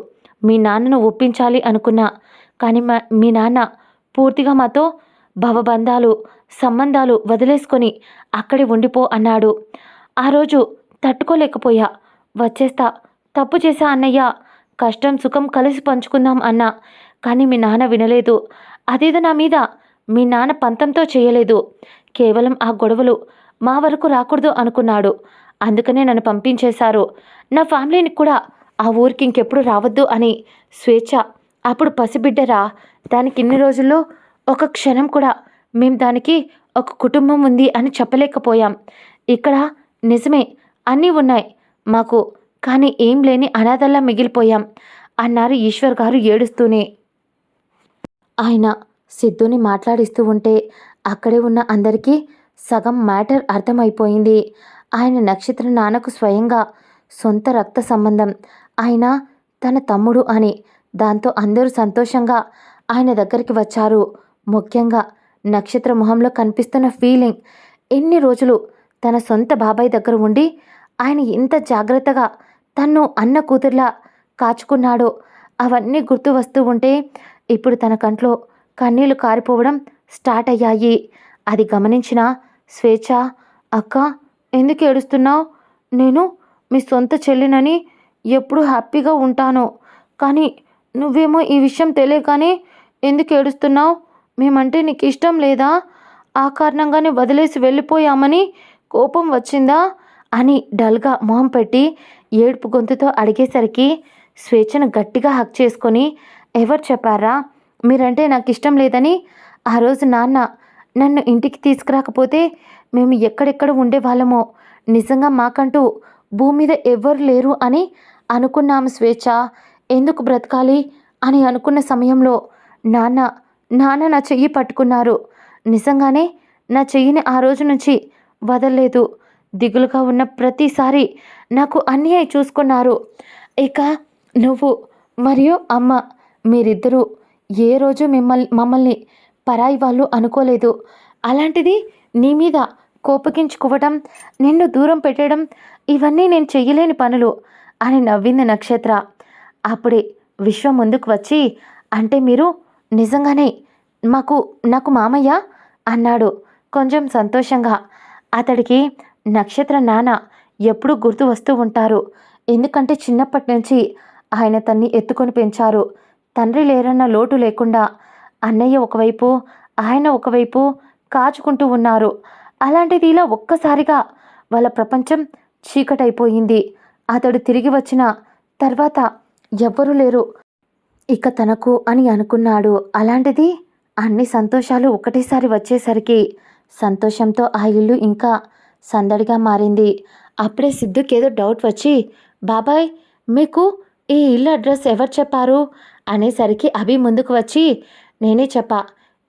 మీ నాన్నను ఒప్పించాలి అనుకున్నా. కానీ మీ నాన్న పూర్తిగా మాతో భవబంధాలు సంబంధాలు వదిలేసుకొని అక్కడే ఉండిపో అన్నాడు. ఆ రోజు తట్టుకోలేకపోయా, వచ్చేస్తా, తప్పు చేశా అన్నయ్య, కష్టం సుఖం కలిసి పంచుకుందాం అన్నా. కానీ మీ నాన్న వినలేదు. అదేదో నా మీద మీ నాన్న పంతంతో చేయలేదు. కేవలం ఆ గొడవలు మా వరకు రాకూడదు అనుకున్నాడు. అందుకనే నన్ను పంపించేశారు. నా ఫ్యామిలీని కూడా ఆ ఊరికి ఇంకెప్పుడు రావద్దు అని. స్వేచ్ఛ అప్పుడు పసిబిడ్డరా, దానికి ఇన్ని రోజుల్లో ఒక క్షణం కూడా మేం దానికి ఒక కుటుంబం ఉంది అని చెప్పలేకపోయాం. ఇక్కడ నిజమే అన్నీ ఉన్నాయి మాకు, కానీ ఏం లేని అనాథల్లా మిగిలిపోయాం అన్నారు ఈశ్వర్ గారు ఏడుస్తూనే. ఆయన సిద్ధుని మాట్లాడిస్తూ ఉంటే అక్కడే ఉన్న అందరికీ సగం మ్యాటర్ అర్థమైపోయింది. ఆయన నక్షత్ర నాన్నకు స్వయంగా సొంత రక్త సంబంధం, ఆయన తన తమ్ముడు అని. దాంతో అందరూ సంతోషంగా ఆయన దగ్గరికి వచ్చారు. ముఖ్యంగా నక్షత్ర మొహంలో కనిపిస్తున్న ఫీలింగ్, ఎన్ని రోజులు తన సొంత బాబాయ్ దగ్గర ఉండి ఆయన ఎంత జాగ్రత్తగా తన్ను అన్న కూతుర్లా కాచుకున్నాడో అవన్నీ గుర్తు వస్తూ ఉంటే ఇప్పుడు తన కంట్లో కన్నీళ్లు కారిపోవడం స్టార్ట్ అయ్యాయి. అది గమనించిన స్వేచ్ఛ, అక్క ఎందుకు ఏడుస్తున్నావు? నేను మీ సొంత చెల్లినని ఎప్పుడూ హ్యాపీగా ఉంటాను. కానీ నువ్వేమో ఈ విషయం తెలియగానే ఎందుకు ఏడుస్తున్నావు? మేమంటే నీకు ఇష్టం లేదా? ఆ కారణంగానే వదిలేసి వెళ్ళిపోయామని కోపం వచ్చిందా? అని డల్గా మొహం పెట్టి ఏడుపు గొంతుతో అడిగేసరికి స్వేచ్ఛను గట్టిగా హక్ చేసుకొని, ఎవరు చెప్పారా మీరంటే నాకు ఇష్టం లేదని? ఆ రోజు నాన్న నన్ను ఇంటికి తీసుకురాకపోతే మేము ఎక్కడెక్కడ ఉండేవాళ్ళమో, నిజంగా మాకంటూ భూమి మీద ఎవ్వరు లేరు అని అనుకున్నాము స్వేచ్ఛ. ఎందుకు బ్రతకాలి అని అనుకున్న సమయంలో నాన్న నాన్న నా చెయ్యి పట్టుకున్నారు. నిజంగానే నా చెయ్యిని ఆ రోజు నుంచి వదలలేదు. దిగులుగా ఉన్న ప్రతిసారి నాకు అన్యాయం చూసుకున్నారు. ఇక నువ్వు మరియు అమ్మ మీరిద్దరూ ఏ రోజు మమ్మల్ని పరాయి వాళ్ళు అనుకోలేదు. అలాంటిది నీ మీద కోపగించుకోవటం, నిన్ను దూరం పెట్టడం ఇవన్నీ నేను చెయ్యలేని పనులు అని నవ్వింది నక్షత్ర. అప్పుడే విశ్వం ముందుకు వచ్చి, అంటే మీరు నిజంగానే నాకు మామయ్య అన్నాడు కొంచెం సంతోషంగా. అతడికి నక్షత్ర నాన్న ఎప్పుడూ గుర్తు వస్తూ ఉంటారు. ఎందుకంటే చిన్నప్పటి నుంచి ఆయన తన్ని ఎత్తుకొని పెంచారు. తండ్రి లేరన్న లోటు లేకుండా అన్నయ్య ఒకవైపు, ఆయన ఒకవైపు కాచుకుంటూ ఉన్నారు. అలాంటిది ఇలా ఒక్కసారిగా వాళ్ళ ప్రపంచం చీకటైపోయింది. అతడు తిరిగి వచ్చిన తర్వాత ఎవ్వరూ లేరు ఇక తనకు అని అనుకున్నాడు. అలాంటిది అన్ని సంతోషాలు ఒకటేసారి వచ్చేసరికి సంతోషంతో ఆ ఇల్లు ఇంకా సందడిగా మారింది. అప్పుడే సిద్ధుకేదో డౌట్ వచ్చి, బాబాయ్ మీకు ఈ ఇల్లు అడ్రస్ ఎవరు చెప్పారు అనేసరికి అభి ముందుకు వచ్చి, నేనే చెప్పా.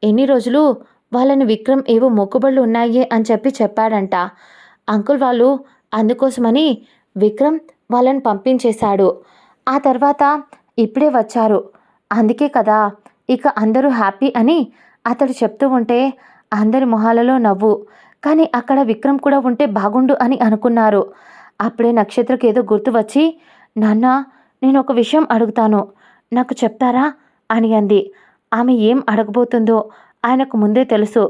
ఎన్ని రోజులు వాళ్ళని విక్రమ్ ఏవో మొక్కుబళ్ళు ఉన్నాయి అని చెప్పాడంట అంకుల్ వాళ్ళు. అందుకోసమని విక్రమ్ వాళ్ళని పంపించేశాడు. ఆ తర్వాత ఇప్పుడే వచ్చారు. అందుకే కదా ఇక అందరూ హ్యాపీ అని అతడు చెప్తూ ఉంటే అందరి మొహాలలో నవ్వు. కానీ అక్కడ విక్రమ్ కూడా ఉంటే బాగుండు అని అనుకున్నారు. అప్పుడే నక్షత్రకు ఏదో గుర్తు వచ్చి, నాన్న నేను ఒక విషయం అడుగుతాను, నాకు చెప్తారా అని అంది. ఆమె ఏం అడగబోతుందో ఆయనకు ముందే తెలుసు.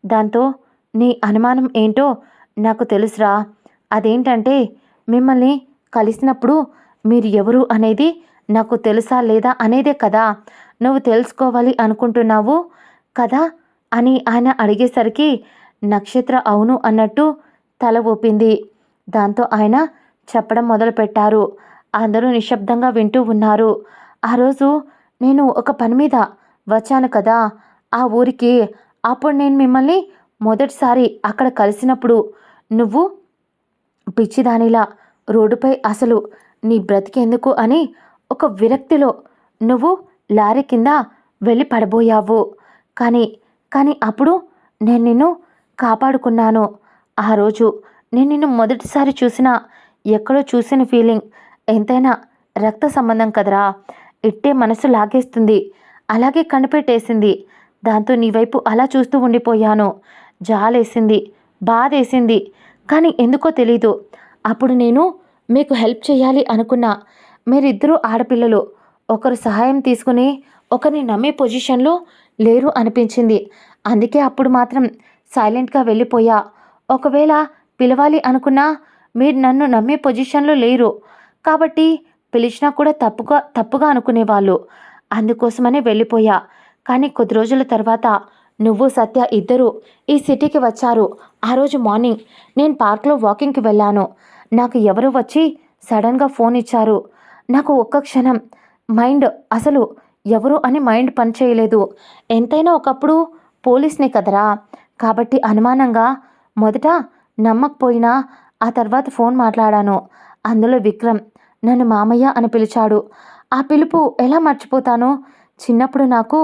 దాంతో నీ అనుమానం ఏంటో నాకు తెలుసురా. అదేంటంటే మిమ్మల్ని కలిసినప్పుడు మీరు ఎవరు అనేది నాకు తెలుసా లేదా అనేదే కదా నువ్వు తెలుసుకోవాలి అనుకుంటున్నావు కదా అని ఆయన అడిగేసరికి నక్షత్ర అవును అన్నట్టు తల ఊపింది. దాంతో ఆయన చెప్పడం మొదలుపెట్టారు. అందరూ నిశ్శబ్దంగా వింటూ ఉన్నారు. ఆ రోజు నేను ఒక పని మీద వచ్చాను కదా ఆ ఊరికి. అప్పుడు నేను మిమ్మల్ని మొదటిసారి అక్కడ కలిసినప్పుడు నువ్వు పిచ్చిదానిలా రోడ్డుపై అసలు నీ బ్రతికెందుకు అని ఒక విరక్తిలో నువ్వు లారీ కింద వెళ్ళి పడబోయావు. కానీ అప్పుడు నేను నిన్ను కాపాడుకున్నాను. ఆ రోజు నేను నిన్ను మొదటిసారి ఎక్కడో చూసిన ఫీలింగ్ ఎంతైనా రక్త సంబంధం కదరా. ఇట్టే మనసు లాగేస్తుంది, అలాగే కనిపెట్టేసింది. దాంతో నీ వైపు అలా చూస్తూ ఉండిపోయాను. జాలేసింది, బాధేసింది. కానీ ఎందుకో తెలీదు అప్పుడు నేను మీకు హెల్ప్ చేయాలి అనుకున్నా. మీరిద్దరూ ఆడపిల్లలు, ఒకరు సహాయం తీసుకుని ఒకరిని నమ్మే పొజిషన్లో లేరు అనిపించింది. అందుకే అప్పుడు మాత్రం సైలెంట్గా వెళ్ళిపోయా. ఒకవేళ పిలవాలి అనుకున్నా మీరు నన్ను నమ్మే పొజిషన్లో లేరు కాబట్టి పిలిచినా కూడా తప్పుగా అనుకునేవాళ్ళు. అందుకోసమనే వెళ్ళిపోయా. కానీ కొద్ది రోజుల తర్వాత నువ్వు సత్య ఇద్దరూ ఈ సిటీకి వచ్చారు. ఆ రోజు మార్నింగ్ నేను పార్క్లో వాకింగ్కి వెళ్ళాను. నాకు ఎవరో వచ్చి సడన్గా ఫోన్ ఇచ్చారు. నాకు ఒక్క క్షణం మైండ్ అసలు ఎవరు అని మైండ్ పనిచేయలేదు. ఎంతైనా ఒకప్పుడు పోలీస్నే కదరా, కాబట్టి అనుమానంగా మొదట నమ్మకపోయినా ఆ తర్వాత ఫోన్ మాట్లాడాను. అందులో విక్రమ్ నన్ను మామయ్య అని పిలిచాడు. ఆ పిలుపు ఎలా మర్చిపోతాను? చిన్నప్పుడు నాకు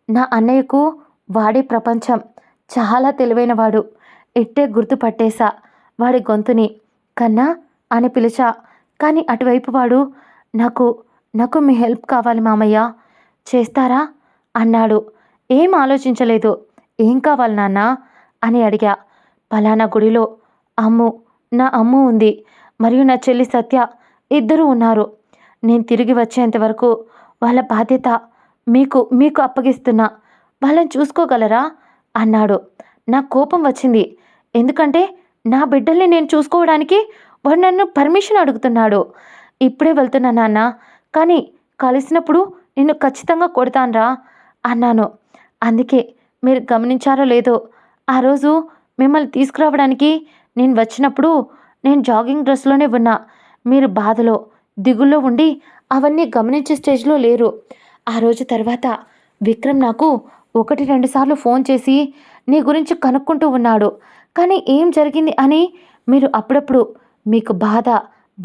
నా అన్నయ్యకు వాడే ప్రపంచం. చాలా తెలివైనవాడు. ఇట్టే గుర్తుపట్టేశా వాడి గొంతుని. కన్నా అని పిలిచా. కానీ అటువైపు వాడు నాకు మీ హెల్ప్ కావాలి మామయ్య, చేస్తారా అన్నాడు. ఏం ఆలోచించలేదు. ఏం కావాలి నాన్న అని అడిగా. పలానా గుడిలో నా అమ్ము ఉంది, మరియు నా చెల్లి సత్య ఇద్దరూ ఉన్నారు. నేను తిరిగి వచ్చేంతవరకు వాళ్ళ బాధ్యత మీకు అప్పగిస్తున్నా. వాళ్ళని చూసుకోగలరా అన్నాడు. నాకు కోపం వచ్చింది. ఎందుకంటే నా బిడ్డల్ని నేను చూసుకోవడానికి వాడు నన్ను పర్మిషన్ అడుగుతున్నాడు. ఇప్పుడే వెళ్తున్నా నాన్న, కానీ కలిసినప్పుడు నిన్ను ఖచ్చితంగా కొడతానురా అన్నాను. అందుకే మీరు గమనించారో లేదో, ఆ రోజు మిమ్మల్ని తీసుకురావడానికి నేను వచ్చినప్పుడు నేను జాగింగ్ డ్రెస్లోనే ఉన్నా. మీరు బాధలో దిగుల్లో ఉండి అవన్నీ గమనించే స్టేజ్లో లేరు. ఆ రోజు తర్వాత విక్రమ్ నాకు 1-2 సార్లు ఫోన్ చేసి నీ గురించి కనుక్కుంటూ ఉన్నాడు. కానీ ఏం జరిగింది అని మీరు అప్పుడప్పుడు మీకు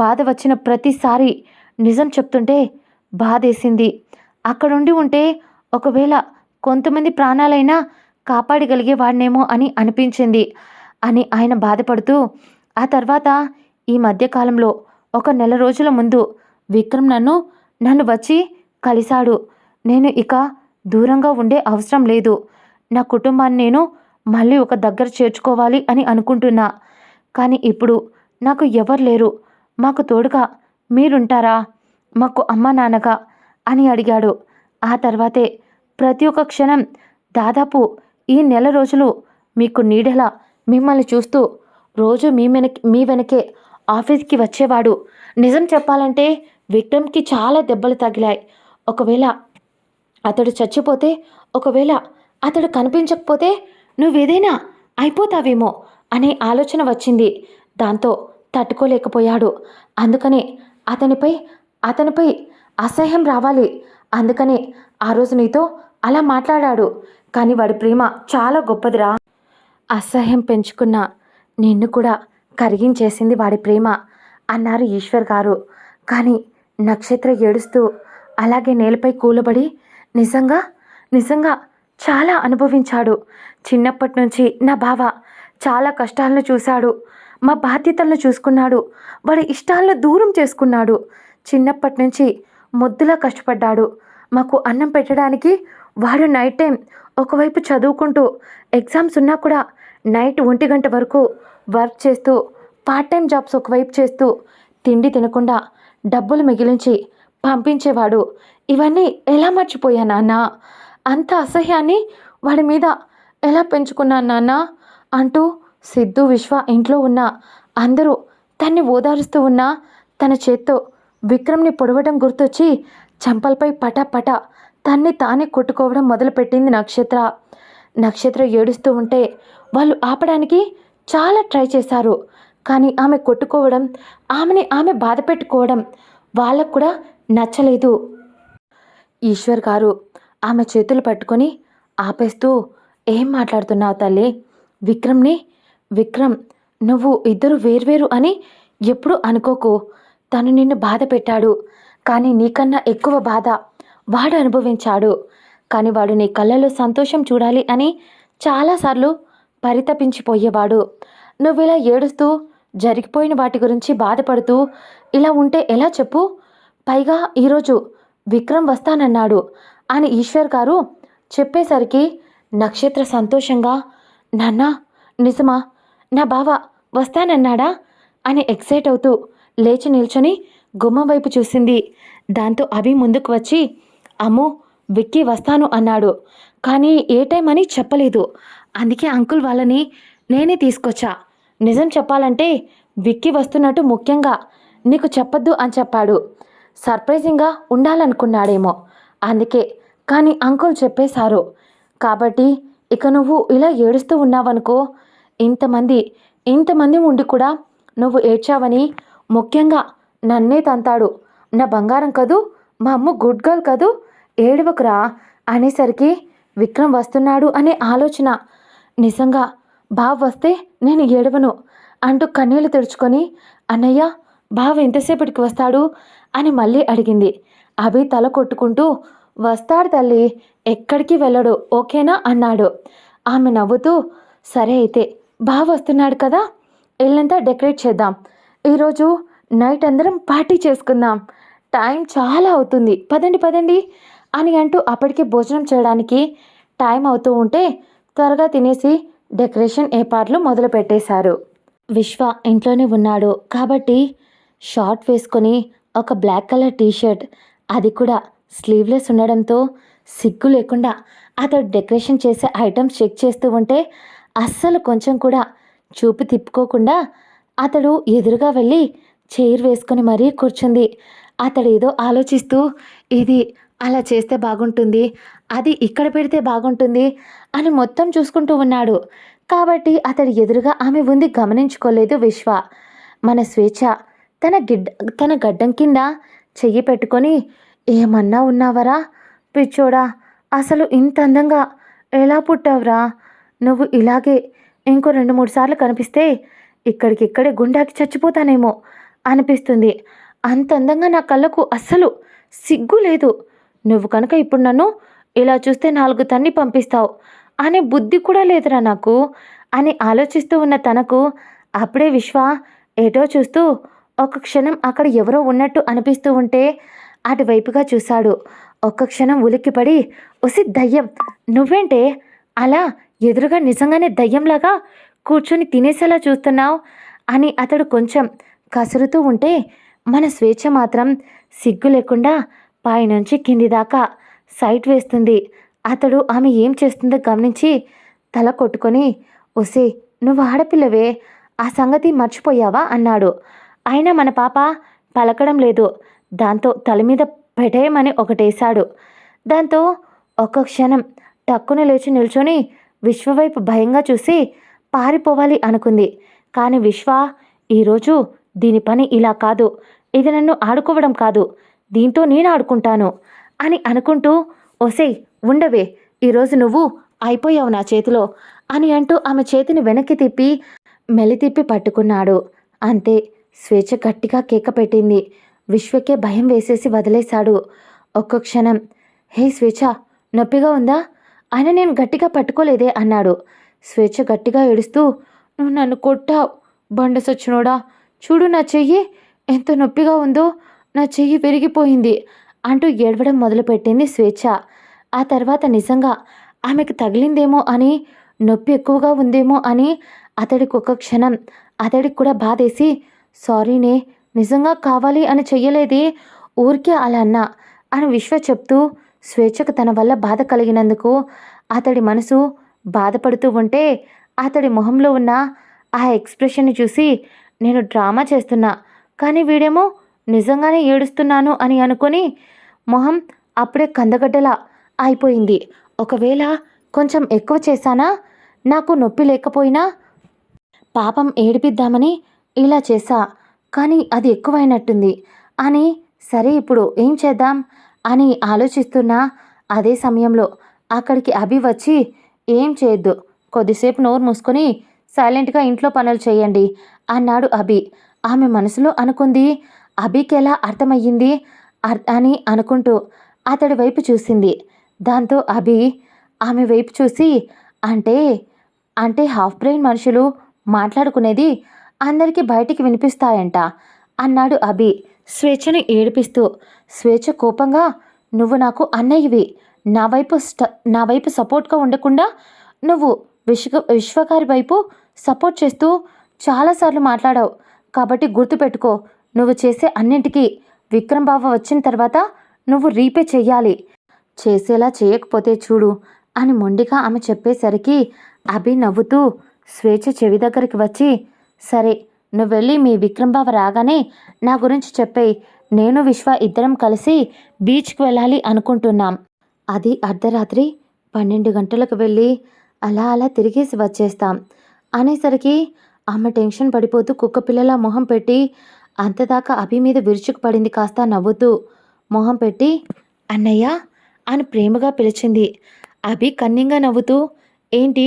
బాధ వచ్చిన ప్రతిసారి నిజం చెప్తుంటే బాధేసింది. అక్కడుండి ఉంటే ఒకవేళ కొంతమంది ప్రాణాలైనా కాపాడగలిగేవాడినేమో అని అనిపించింది అని ఆయన బాధపడుతూ, ఆ తర్వాత ఈ మధ్యకాలంలో ఒక నెల రోజుల ముందు విక్రమ్ నన్ను వచ్చి కలిశాడు. నేను ఇక దూరంగా ఉండే అవసరం లేదు. నా కుటుంబాన్ని నేను మళ్ళీ ఒక దగ్గర చేర్చుకోవాలి అని అనుకుంటున్నా. కానీ ఇప్పుడు నాకు ఎవరు లేరు. మాకు తోడుగా మీరుంటారా? మాకు అమ్మా నాన్నగా అని అడిగాడు. ఆ తర్వాతే ప్రతి ఒక్క క్షణం దాదాపు ఈ నెల రోజులు మీకు నీడలా మిమ్మల్ని చూస్తూ రోజు మీ వెనకే ఆఫీస్కి వచ్చేవాడు. నిజం చెప్పాలంటే విక్రమ్కి చాలా దెబ్బలు తగిలాయి. ఒకవేళ అతడు చచ్చిపోతే, ఒకవేళ అతడు కనిపించకపోతే నువ్వేదైనా అయిపోతావేమో అనే ఆలోచన వచ్చింది. దాంతో తట్టుకోలేకపోయాడు. అందుకనే అతనిపై అసహ్యం రావాలి. అందుకనే ఆ రోజు నీతో అలా మాట్లాడాడు. కానీ వాడి ప్రేమ చాలా గొప్పదిరా. అసహ్యం పెంచుకున్న నిన్ను కూడా కరిగించేసింది వాడి ప్రేమ అన్నారు ఈశ్వర్ గారు. కానీ నక్షత్ర ఏడుస్తూ అలాగే నేలపై కూలబడి నిజంగా చాలా అనుభవించాడు. చిన్నప్పటి నుంచి నా బావ చాలా కష్టాలను చూశాడు. మా బాధ్యతలను చూసుకున్నాడు. వాడి ఇష్టాలను దూరం చేసుకున్నాడు. చిన్నప్పటి నుంచి ముద్దులా కష్టపడ్డాడు. మాకు అన్నం పెట్టడానికి వాడు నైట్ టైం ఒకవైపు చదువుకుంటూ, ఎగ్జామ్స్ ఉన్నా కూడా నైట్ 1 గంట వరకు వర్క్ చేస్తూ, పార్ట్ టైం జాబ్స్ ఒకవైపు చేస్తూ, తిండి తినకుండా డబ్బులు మిగిలించి పంపించేవాడు. ఇవన్నీ ఎలా మర్చిపోయా నాన్న? అంత అసహ్యాన్ని వాడి మీద ఎలా పెంచుకున్నాను నాన్న అంటూ సిద్ధు, విశ్వ ఇంట్లో ఉన్న అందరూ తన్ని ఓదారుస్తూ ఉన్నా తన చేత్తో విక్రమ్ని పొడవడం గుర్తొచ్చి చంపలపై పటాపట తన్ని తానే కొట్టుకోవడం మొదలుపెట్టింది నక్షత్ర ఏడుస్తూ ఉంటే వాళ్ళు ఆపడానికి చాలా ట్రై చేశారు. కానీ ఆమె కొట్టుకోవడం, ఆమె బాధ పెట్టుకోవడం వాళ్ళకు కూడా నచ్చలేదు. ఈశ్వర్ గారు ఆమె చేతులు పట్టుకొని ఆపేస్తూ, ఏం మాట్లాడుతున్నావు తల్లి? విక్రమ్, నువ్వు ఇద్దరు వేర్వేరు అని ఎప్పుడూ అనుకోకు. తను నిన్ను బాధ పెట్టాడు. కానీ నీకన్నా ఎక్కువ బాధ వాడు అనుభవించాడు. కానీ వాడు నీ కళ్ళలో సంతోషం చూడాలి అని చాలాసార్లు పరితపించిపోయేవాడు. నువ్విలా ఏడుస్తూ జరిగిపోయిన వాటి గురించి బాధపడుతూ ఇలా ఉంటే ఎలా చెప్పు? పైగా ఈరోజు విక్రమ్ వస్తానన్నాడు అని ఈశ్వర్ గారు చెప్పేసరికి నక్షత్ర సంతోషంగా, నాన్న నిజమా? నా బావ వస్తానన్నాడా అని ఎక్సైట్ అవుతూ లేచి నిల్చొని గుమ్మం వైపు చూసింది. దాంతో అభి ముందుకు వచ్చి, అమ్మో విక్కీ వస్తాను అన్నాడు. కానీ ఏ టైం అని చెప్పలేదు. అందుకే అంకుల్ వాళ్ళని నేనే తీసుకొచ్చా. నిజం చెప్పాలంటే విక్కీ వస్తున్నట్టు ముఖ్యంగా నీకు చెప్పొద్దు అని చెప్పాడు. సర్ప్రైజింగ్గా ఉండాలనుకున్నాడేమో అందుకే. కానీ అంకుల్ చెప్పేశారు కాబట్టి ఇక నువ్వు ఇలా ఏడుస్తూ ఉన్నావనుకో, ఇంతమంది ఉండి కూడా నువ్వు ఏడ్చావని ముఖ్యంగా నన్నే తంతాడు. నా బంగారం కదూ, మా అమ్మ గుడ్ గర్ల్ కదూ, ఏడవకురా అనేసరికి విక్రమ్ వస్తున్నాడు అనే ఆలోచన, నిజంగా బావ వస్తే నేను ఏడవను అంటూ కన్నీళ్లు తెరుచుకొని, అన్నయ్య బావ ఎంతసేపటికి వస్తాడు అని మళ్ళీ అడిగింది. అభి తల కొట్టుకుంటూ, వస్తాడు తల్లి, ఎక్కడికి వెళ్ళడు, ఓకేనా అన్నాడు. ఆమె నవ్వుతూ, సరే అయితే బావ వస్తున్నాడు కదా, ఇల్లంతా డెకరేట్ చేద్దాం, ఈరోజు నైట్ అందరం పార్టీ చేసుకుందాం, టైం చాలా అవుతుంది, పదండి అని అంటూ అప్పటికే భోజనం చేయడానికి టైం అవుతూ ఉంటే త్వరగా తినేసి డెకరేషన్ ఏర్పాట్లు మొదలు పెట్టేశారు. విశ్వ ఇంట్లోనే ఉన్నాడు కాబట్టి షార్ట్ వేసుకొని ఒక బ్లాక్ కలర్ టీషర్ట్, అది కూడా స్లీవ్లెస్ ఉండడంతో సిగ్గు లేకుండా అతడు డెకరేషన్ చేసే ఐటమ్స్ చెక్ చేస్తూ ఉంటే అస్సలు కొంచెం కూడా చూపు తిప్పుకోకుండా అతడు ఎదురుగా వెళ్ళి చైర్ వేసుకొని మరీ కూర్చుంది. అతడు ఏదో ఆలోచిస్తూ ఇది అలా చేస్తే బాగుంటుంది, అది ఇక్కడ పెడితే బాగుంటుంది అని మొత్తం చూసుకుంటూ ఉన్నాడు. కాబట్టి అతడి ఎదురుగా ఆమె ఉంది గమనించుకోలేదు విశ్వ. మన స్వేచ్ఛ తన గడ్డం కింద చెయ్యి పెట్టుకొని, ఏమన్నా ఉన్నావరా పిచ్చోడా, అసలు ఇంత అందంగా ఎలా పుట్టావురా, నువ్వు ఇలాగే ఇంకో 2-3 సార్లు కనిపిస్తే ఇక్కడికిక్కడే గుండాకి చచ్చిపోతానేమో అనిపిస్తుంది. అంత అందంగా నా కళ్ళకు అస్సలు సిగ్గు లేదు. నువ్వు కనుక ఇప్పుడు నన్ను ఇలా చూస్తే 4 తన్ని పంపిస్తావు అనే బుద్ధి కూడా లేదురా నాకు అని ఆలోచిస్తూ ఉన్న తనకు అప్పుడే విశ్వ ఏటో చూస్తూ ఒక క్షణం అక్కడ ఎవరో ఉన్నట్టు అనిపిస్తూ ఉంటే అటువైపుగా చూశాడు. ఒక్క క్షణం ఉలిక్కిపడి, ఒసి దయ్యం, నువ్వేంటే అలా ఎదురుగా నిజంగానే దయ్యంలాగా కూర్చొని తినేసేలా చూస్తున్నావు అని అతడు కొంచెం కసురుతూ ఉంటే మన స్వేచ్ఛ మాత్రం సిగ్గు లేకుండా పైనుంచి కింది దాకా సైట్ వేస్తుంది. అతడు ఆమె ఏం చేస్తుందో గమనించి తల కొట్టుకొని, ఒసే నువ్వు ఆడపిల్లవే, ఆ సంగతి మర్చిపోయావా అన్నాడు. అయినా మన పాప పలకడం లేదు. దాంతో తల మీద పెటేయమని ఒకటేశాడు. దాంతో ఒక్క క్షణం టక్కున లేచి నిల్చొని విశ్వవైపు భయంగా చూసి పారిపోవాలి అనుకుంది. కానీ విశ్వ, ఈరోజు దీని పని ఇలా కాదు, ఇది నన్ను ఆడుకోవడం కాదు, దీంతో నేను ఆడుకుంటాను అని అనుకుంటూ, ఒసే ఉండవే, ఈరోజు నువ్వు అయిపోయావు నా చేతిలో అని అంటూ ఆమె చేతిని వెనక్కి తిప్పి మెలితిప్పి పట్టుకున్నాడు. అంతే, స్వేచ్ఛ గట్టిగా కేక పెట్టింది. విశ్వకే భయం వేసేసి వదిలేశాడు. ఒక్క క్షణం, హే స్వేచ్ఛ, నొప్పిగా ఉందా, అయినా నేను గట్టిగా పట్టుకోలేదే అన్నాడు. స్వేచ్ఛ గట్టిగా ఏడుస్తూ, నువ్వు నన్ను కొట్టావు బండ సచ్చినోడా, చూడు నా చెయ్యి ఎంత నొప్పిగా ఉందో, నా చెయ్యి విరిగిపోయింది అంటూ ఏడవడం మొదలుపెట్టింది స్వేచ్ఛ. ఆ తర్వాత నిజంగా ఆమెకు తగిలిందేమో అని, నొప్పి ఎక్కువగా ఉందేమో అని అతడికి ఒక క్షణం అతడికి కూడా బాధేసి, సారీనే, నిజంగా కావాలి అని చెయ్యలేదే, ఊరికే అలా అన్నా అని విశ్వ చెప్తూ స్వేచ్ఛకు తన వల్ల బాధ కలిగినందుకు అతడి మనసు బాధపడుతూ ఉంటే అతడి మొహంలో ఉన్న ఆ ఎక్స్ప్రెషన్ని చూసి, నేను డ్రామా చేస్తున్నా కానీ వీడేమో నిజంగానే ఏడుస్తున్నాను అని అనుకొని మొహం అప్పుడే కందగడ్డలా అయిపోయింది. ఒకవేళ కొంచెం ఎక్కువ చేశానా, నాకు నొప్పి లేకపోయినా పాపం ఏడిపిద్దామని ఇలా చేశా, కానీ అది ఎక్కువైనట్టుంది అని, సరే ఇప్పుడు ఏం చేద్దాం అని ఆలోచిస్తున్నా అదే సమయంలో అక్కడికి అభి వచ్చి, ఏం చేయొద్దు, కొద్దిసేపు నోరు మూసుకొని సైలెంట్గా ఇంట్లో పనులు చేయండి అన్నాడు అభి. ఆమె మనసులో అనుకుంది, అభికి ఎలా అర్థమయ్యింది అని అనుకుంటూ అతడి వైపు చూసింది. దాంతో అభి ఆమె వైపు చూసి, అంటే అంటే హాఫ్ బ్రెయిన్ మనుషులు మాట్లాడుకునేది అందరికీ బయటికి వినిపిస్తాయంట అన్నాడు అభి స్వేచ్ఛను ఏడిపిస్తూ. స్వేచ్ఛ కోపంగా, నువ్వు నాకు అన్నయ్యవి, నా వైపు సపోర్ట్గా ఉండకుండా నువ్వు విశ్వగారి వైపు సపోర్ట్ చేస్తూ చాలాసార్లు మాట్లాడావు, కాబట్టి గుర్తుపెట్టుకో, నువ్వు చేసే అన్నింటికీ విక్రమ్ బావ వచ్చిన తర్వాత నువ్వు రీపే చెయ్యాలి, చేసేలా చేయకపోతే చూడు అని మొండిగా ఆమె చెప్పేసరికి అభి నవ్వుతూ స్వేచ్ఛ చెవి దగ్గరికి వచ్చి, సరే నువ్వు వెళ్ళి మీ విక్రమ్ బావ రాగానే నా గురించి చెప్పేయి, నేను విశ్వ ఇద్దరం కలిసి బీచ్కి వెళ్ళాలి అనుకుంటున్నాం, అది అర్ధరాత్రి 12 గంటలకు వెళ్ళి అలా తిరిగేసి వచ్చేస్తాం అనేసరికి ఆమె టెన్షన్ పడిపోతూ కుక్కపిల్లలా మొహం పెట్టి అంతదాకా అభి మీద విరుచుకుపడింది. కాస్త నవ్వుతూ మొహం పెట్టి, అన్నయ్య అని ప్రేమగా పిలిచింది. అభి కన్నింగా నవ్వుతూ, ఏంటి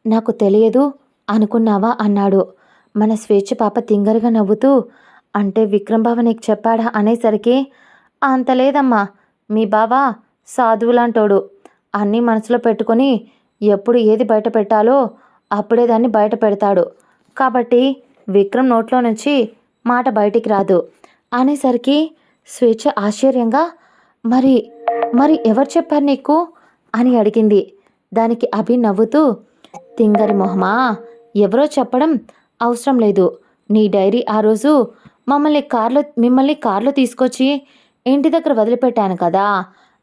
నాకు తెలియదు అనుకున్నావా అన్నాడు. మన స్వేచ్ఛ పాప తింగరగా నవ్వుతూ, అంటే విక్రమ్ బావ నీకు చెప్పాడా అనేసరికి, అంత లేదమ్మా, మీ బావ సాధువులాంటోడు, అన్నీ మనసులో పెట్టుకొని ఎప్పుడు ఏది బయట పెట్టాలో అప్పుడే దాన్ని బయట పెడతాడు, కాబట్టి విక్రమ్ నోట్లో నుంచి మాట బయటికి రాదు అనేసరికి స్వేచ్ఛ ఆశ్చర్యంగా, మరి మరి ఎవరు చెప్పారు నీకు అని అడిగింది. దానికి అభి నవ్వుతూ, తింగరి మొహమా, ఎవరో చెప్పడం అవసరం లేదు, నీ డైరీ ఆ రోజు మిమ్మల్ని కార్లో తీసుకొచ్చి ఇంటి దగ్గర వదిలిపెట్టాను కదా,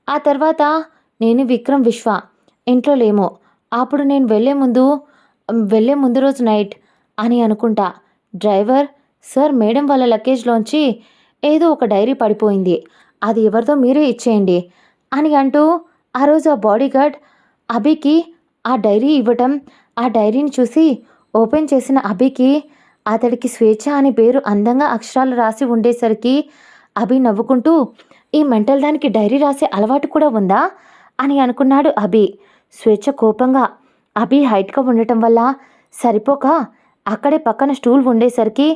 ఆ తర్వాత నేను విక్రమ్ విశ్వ ఇంట్లో లేము, అప్పుడు నేను వెళ్ళే ముందు రోజు నైట్ అని అనుకుంటా డ్రైవర్, సార్ మేడం వాళ్ళ లగేజ్లోంచి ఏదో ఒక డైరీ పడిపోయింది, అది ఎవరిదో మీరే ఇచ్చేయండి అని అంటూ ఆ రోజు ఆ బాడీగార్డ్ అభికి ఆ డైరీ ఇవ్వటం, ఆ డైరీని చూసి ఓపెన్ చేసిన అభికి అతడికి స్వేచ్ఛ అనే పేరు అందంగా అక్షరాలు రాసి ఉండేసరికి అభి నవ్వుకుంటూ, ఈ మెంటల్ దానికి డైరీ రాసే అలవాటు కూడా ఉందా అని అనుకున్నాడు అభి. స్వేచ్ఛ కోపంగా అభి హైట్గా ఉండటం వల్ల సరిపోక అక్కడే పక్కన స్టూల్ ఉండేసరికి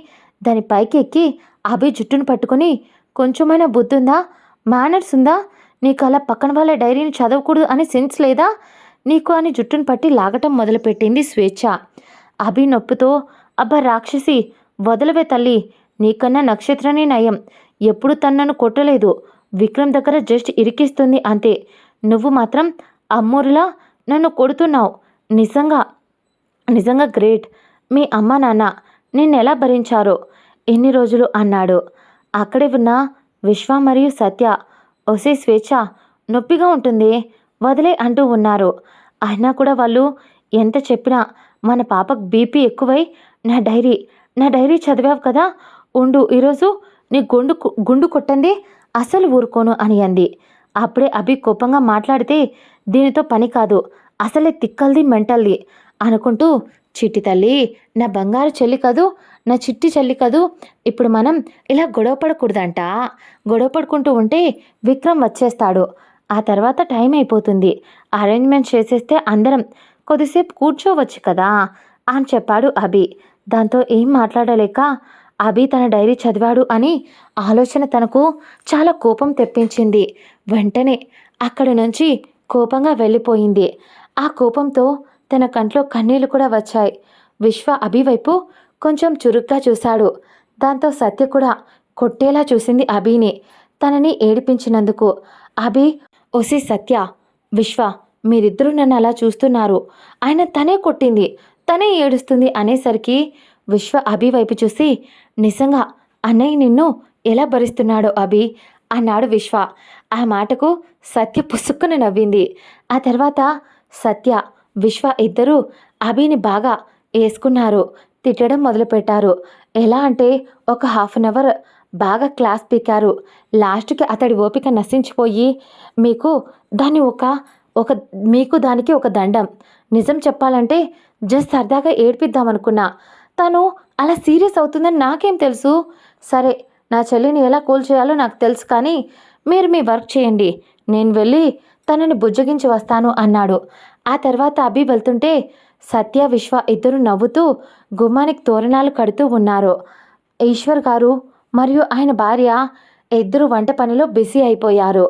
దాని పైకి ఎక్కి అభి జుట్టును పట్టుకుని, కొంచెమైనా బుద్ధుందా, మేనర్స్ ఉందా, నీకు అలా పక్కన వాళ్ళ డైరీని చదవకూడదు అని సెన్స్ లేదా నీకు అని జుట్టును పట్టి లాగటం మొదలుపెట్టింది స్వేచ్ఛ. అభి నొప్పుతో, అబ్బా రాక్షసి, వదలవే తల్లి, నీకన్నా నక్షత్రనే నయం, ఎప్పుడు తన్నను కొట్టలేదు, విక్రమ్ దగ్గర జస్ట్ ఇరికిస్తుంది అంతే, నువ్వు మాత్రం అమ్మోరులా నన్ను కొడుతున్నావు, నిజంగా నిజంగా గ్రేట్, మీ అమ్మ నాన్న నిన్నెలా భరించారో ఎన్ని రోజులు అన్నాడు. అక్కడే ఉన్న విశ్వ మరియు సత్య, ఒసే స్వేచ్ఛ, నొప్పిగా ఉంటుంది వదిలే అంటూ ఉన్నారు. అయినా కూడా వాళ్ళు ఎంత చెప్పినా మన పాపకు బీపీ ఎక్కువై నా డైరీ చదివావు కదా, ఉండు ఈరోజు నీ గుండు కొట్టండి, అస్సలు ఊరుకోను అని అంది. అప్పుడే అభి కోపంగా మాట్లాడితే, దీనితో పని కాదు, అసలే తిక్కల్ది మెంటల్ది అనుకుంటూ, చిట్టి తల్లి, నా బంగారు చెల్లి కదూ, నా చిట్టి చెల్లి కదూ, ఇప్పుడు మనం ఇలా గొడవ పడకూడదంట, గొడవ పడుకుంటూ ఉంటే విక్రమ్ వచ్చేస్తాడు, ఆ తర్వాత టైం అయిపోతుంది, అరేంజ్మెంట్ చేసేస్తే అందరం కొద్దిసేపు కూర్చోవచ్చు కదా అని చెప్పాడు అభి. దాంతో ఏం మాట్లాడలేక అభి తన డైరీ చదివాడు అని ఆలోచన తనకు చాలా కోపం తెప్పించింది. వెంటనే అక్కడి నుంచి కోపంగా వెళ్ళిపోయింది. ఆ కోపంతో తన కంట్లో కన్నీళ్లు కూడా వచ్చాయి. విశ్వ అభి వైపు కొంచెం చురుగ్గా చూశాడు. దాంతో సత్య కూడా కొట్టేలా చూసింది అభిని, తనని ఏడిపించినందుకు. అభి, ఒసే సత్య, విశ్వ, మీరిద్దరూ నన్ను అలా చూస్తున్నారు, ఆయన తనే కొట్టింది, తనే ఏడుస్తుంది అనేసరికి విశ్వ అభి వైపు చూసి, నిజంగా అన్నయ్య నిన్ను ఎలా భరిస్తున్నాడో అభి అన్నాడు విశ్వ. ఆ మాటకు సత్య పుసుక్కున నవ్వింది. ఆ తర్వాత సత్య, విశ్వ ఇద్దరూ అభిని బాగా వేసుకున్నారు, తిట్టడం మొదలుపెట్టారు. ఎలా అంటే ఒక 1/2 అవర్ బాగా క్లాస్ పీకారు. లాస్ట్కి అతడి ఓపిక నశించిపోయి, మీకు దాన్ని ఒక మీకు దానికి ఒక దండం, నిజం చెప్పాలంటే జస్ట్ సరదాగా ఏడ్పిద్దామనుకున్నా, తను అలా సీరియస్ అవుతుందని నాకేం తెలుసు, సరే నా చెల్లిని ఎలా కూల్ చేయాలో నాకు తెలుసు, కానీ మీరు మీ వర్క్ చేయండి, నేను వెళ్ళి తనని బుజ్జగించి వస్తాను అన్నాడు. ఆ తర్వాత అభి వెళ్తుంటే సత్య, విశ్వ ఇద్దరు నవ్వుతూ గుమ్మానికి తోరణాలు కడుతూ ఉన్నారు. ఈశ్వర్ గారు మరియు ఆయన భార్య ఇద్దరు వంట పనిలో బిజీ అయిపోయారు.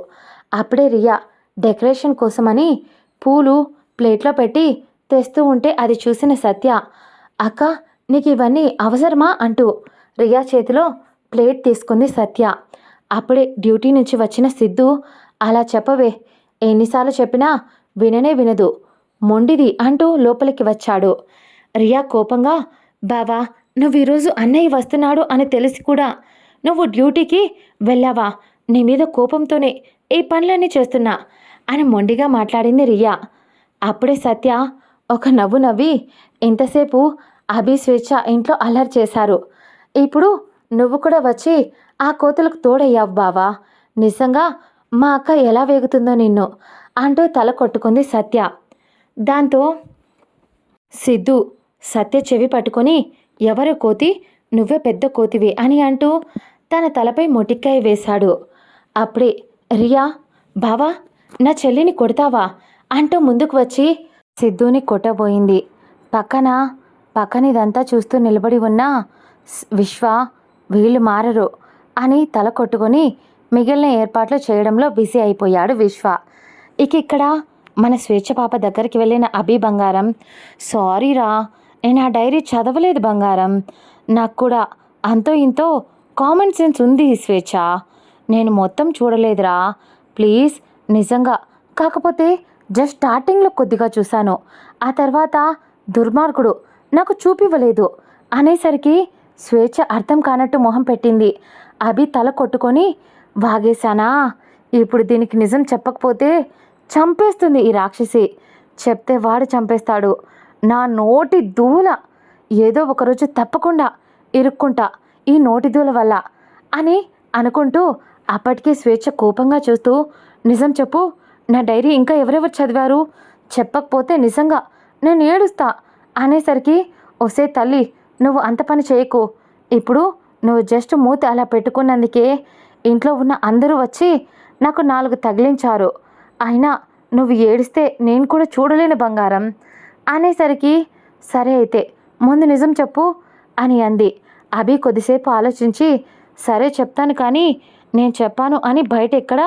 అప్పుడే రియా డెకరేషన్ కోసమని పూలు ప్లేట్లో పెట్టి తెస్తూ ఉంటే అది చూసిన సత్య, అక్క నీకు ఇవన్నీ అవసరమా అంటూ రియా చేతిలో ప్లేట్ తీసుకుంది సత్య. అప్పుడే డ్యూటీ నుంచి వచ్చిన సిద్ధు, అలా చెప్పవే, ఎన్నిసార్లు చెప్పినా విననే వినదు, మొండిది అంటూ లోపలికి వచ్చాడు. రియా కోపంగా, బావా, నువ్వు ఈరోజు అన్నయ్య వస్తున్నాడు అని తెలిసి కూడా నువ్వు డ్యూటీకి వెళ్ళావా, నీ మీద కోపంతోనే ఈ పనులన్నీ చేస్తున్నా అని మొండిగా మాట్లాడింది రియా. అప్పుడే సత్య ఒక నవ్వు నవ్వి, ఇంతసేపు అభి, స్వేచ్ఛ ఇంట్లో అల్లరి చేశారు, ఇప్పుడు నువ్వు కూడా వచ్చి ఆ కోతలకు తోడయ్యావు బావా, నిజంగా మా అక్క ఎలా వేగుతుందో నిన్ను అంటూ తల కొట్టుకుంది సత్య. దాంతో సిద్ధు సత్య చెవి పట్టుకొని, ఎవరు కోతి, నువ్వే పెద్ద కోతివి అని అంటూ తన తలపై మొటిక్కాయ వేశాడు. అప్పుడే రియా, బావా నా చెల్లిని కొడతావా అంటూ ముందుకు వచ్చి సిద్ధుని కొట్టబోయింది. పక్కనిదంతా చూస్తూ నిలబడి ఉన్న విశ్వ, వీళ్ళు మారరు అని తల కొట్టుకొని మిగిలిన ఏర్పాట్లు చేయడంలో బిజీ అయిపోయాడు విశ్వ. ఇక్కడ మన స్వేచ్ఛ పాప దగ్గరికి వెళ్ళిన అభి, బంగారం, సారీరా, నేను ఆ డైరీ చదవలేదు బంగారం, నాకు కూడా అంతో ఇంతో కామన్ సెన్స్ ఉంది స్వేచ్ఛ, నేను మొత్తం చూడలేదురా, ప్లీజ్ నిజంగా, కాకపోతే జస్ట్ స్టార్టింగ్లో కొద్దిగా చూశాను, ఆ తర్వాత దుర్మార్గుడు నాకు చూపివ్వలేదు అనేసరికి స్వేచ్ఛ అర్థం కానట్టు మొహం పెట్టింది. అభి తల కొట్టుకొని, వాగేశానా, ఇప్పుడు దీనికి నిజం చెప్పకపోతే చంపేస్తుంది ఈ రాక్షసి, చెప్తే వాడు చంపేస్తాడు, నా నోటి దూల, ఏదో ఒకరోజు తప్పకుండా ఇరుక్కుంటా ఈ నోటిదూల వల్ల అని అనుకుంటూ అప్పటికే స్వేచ్ఛ కోపంగా చూస్తూ, నిజం చెప్పు, నా డైరీ ఇంకా ఎవరెవరు చదివారు? చెప్పకపోతే నిజంగా నేను ఏడుస్తా అనేసరికి, ఒసే తల్లి, నువ్వు అంత పని చేయకు. ఇప్పుడు నువ్వు జస్ట్ మూతి అలా పెట్టుకున్నందుకే ఇంట్లో ఉన్న అందరూ వచ్చి నాకు 4 తగిలించారు. అయినా నువ్వు ఏడిస్తే నేను కూడా చూడలేను బంగారం అనేసరికి, సరే అయితే ముందు నిజం చెప్పు అని అంది. అభి కొద్దిసేపు ఆలోచించి, సరే చెప్తాను, కానీ నేను చెప్పాను అని బయట ఎక్కడా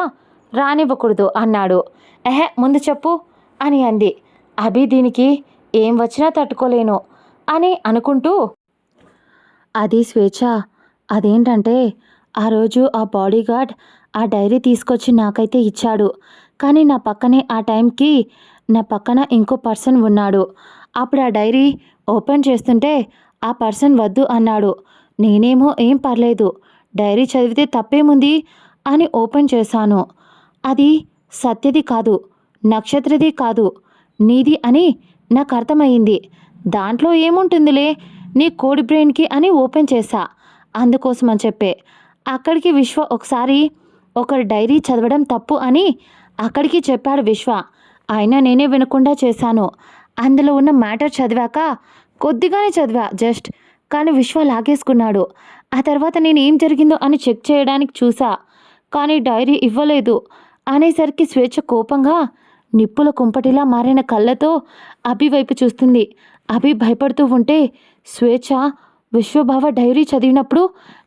రానివ్వకూడదు అన్నాడు. ఎహే, ముందు చెప్పు అని అంది. అభి దీనికి ఏం వచ్చినా తట్టుకోలేను అని అనుకుంటూ, అది స్వేచ్ఛ, అదేంటంటే ఆ రోజు ఆ బాడీగార్డ్ ఆ డైరీ తీసుకొచ్చి నాకైతే ఇచ్చాడు. కానీ నా పక్కనే ఆ టైంకి నా పక్కన ఇంకో పర్సన్ ఉన్నాడు. అప్పుడు ఆ డైరీ ఓపెన్ చేస్తుంటే ఆ పర్సన్ వద్దు అన్నాడు. నేనేమో ఏం పర్లేదు, డైరీ చదివితే తప్పేముంది అని ఓపెన్ చేశాను. అది సత్యది కాదు, నక్షత్రది కాదు, నీది అని నాకు అర్థమయ్యింది. దాంట్లో ఏముంటుందిలే నీ కోడి బ్రెయిన్కి అని ఓపెన్ చేశా. అందుకోసం అని చెప్పే అక్కడికి విశ్వ ఒకసారి ఒకరి డైరీ చదవడం తప్పు అని అక్కడికి చెప్పాడు విశ్వ. అయినా నేనే వినకుండా చేశాను. అందులో ఉన్న మ్యాటర్ చదివాక కొద్దిగానే చదివా జస్ట్, కానీ విశ్వ లాగేసుకున్నాడు. ఆ తర్వాత నేను ఏం జరిగిందో అని చెక్ చేయడానికి చూసా, కానీ డైరీ ఇవ్వలేదు అనేసరికి స్వేచ్ఛ కోపంగా నిప్పుల కుంపటిలా మారిన కళ్ళతో అభి వైపు చూస్తుంది. అభి భయపడుతూ ఉంటే స్వేచ్ఛ, విశ్వబావ డైరీ చదివినప్పుడు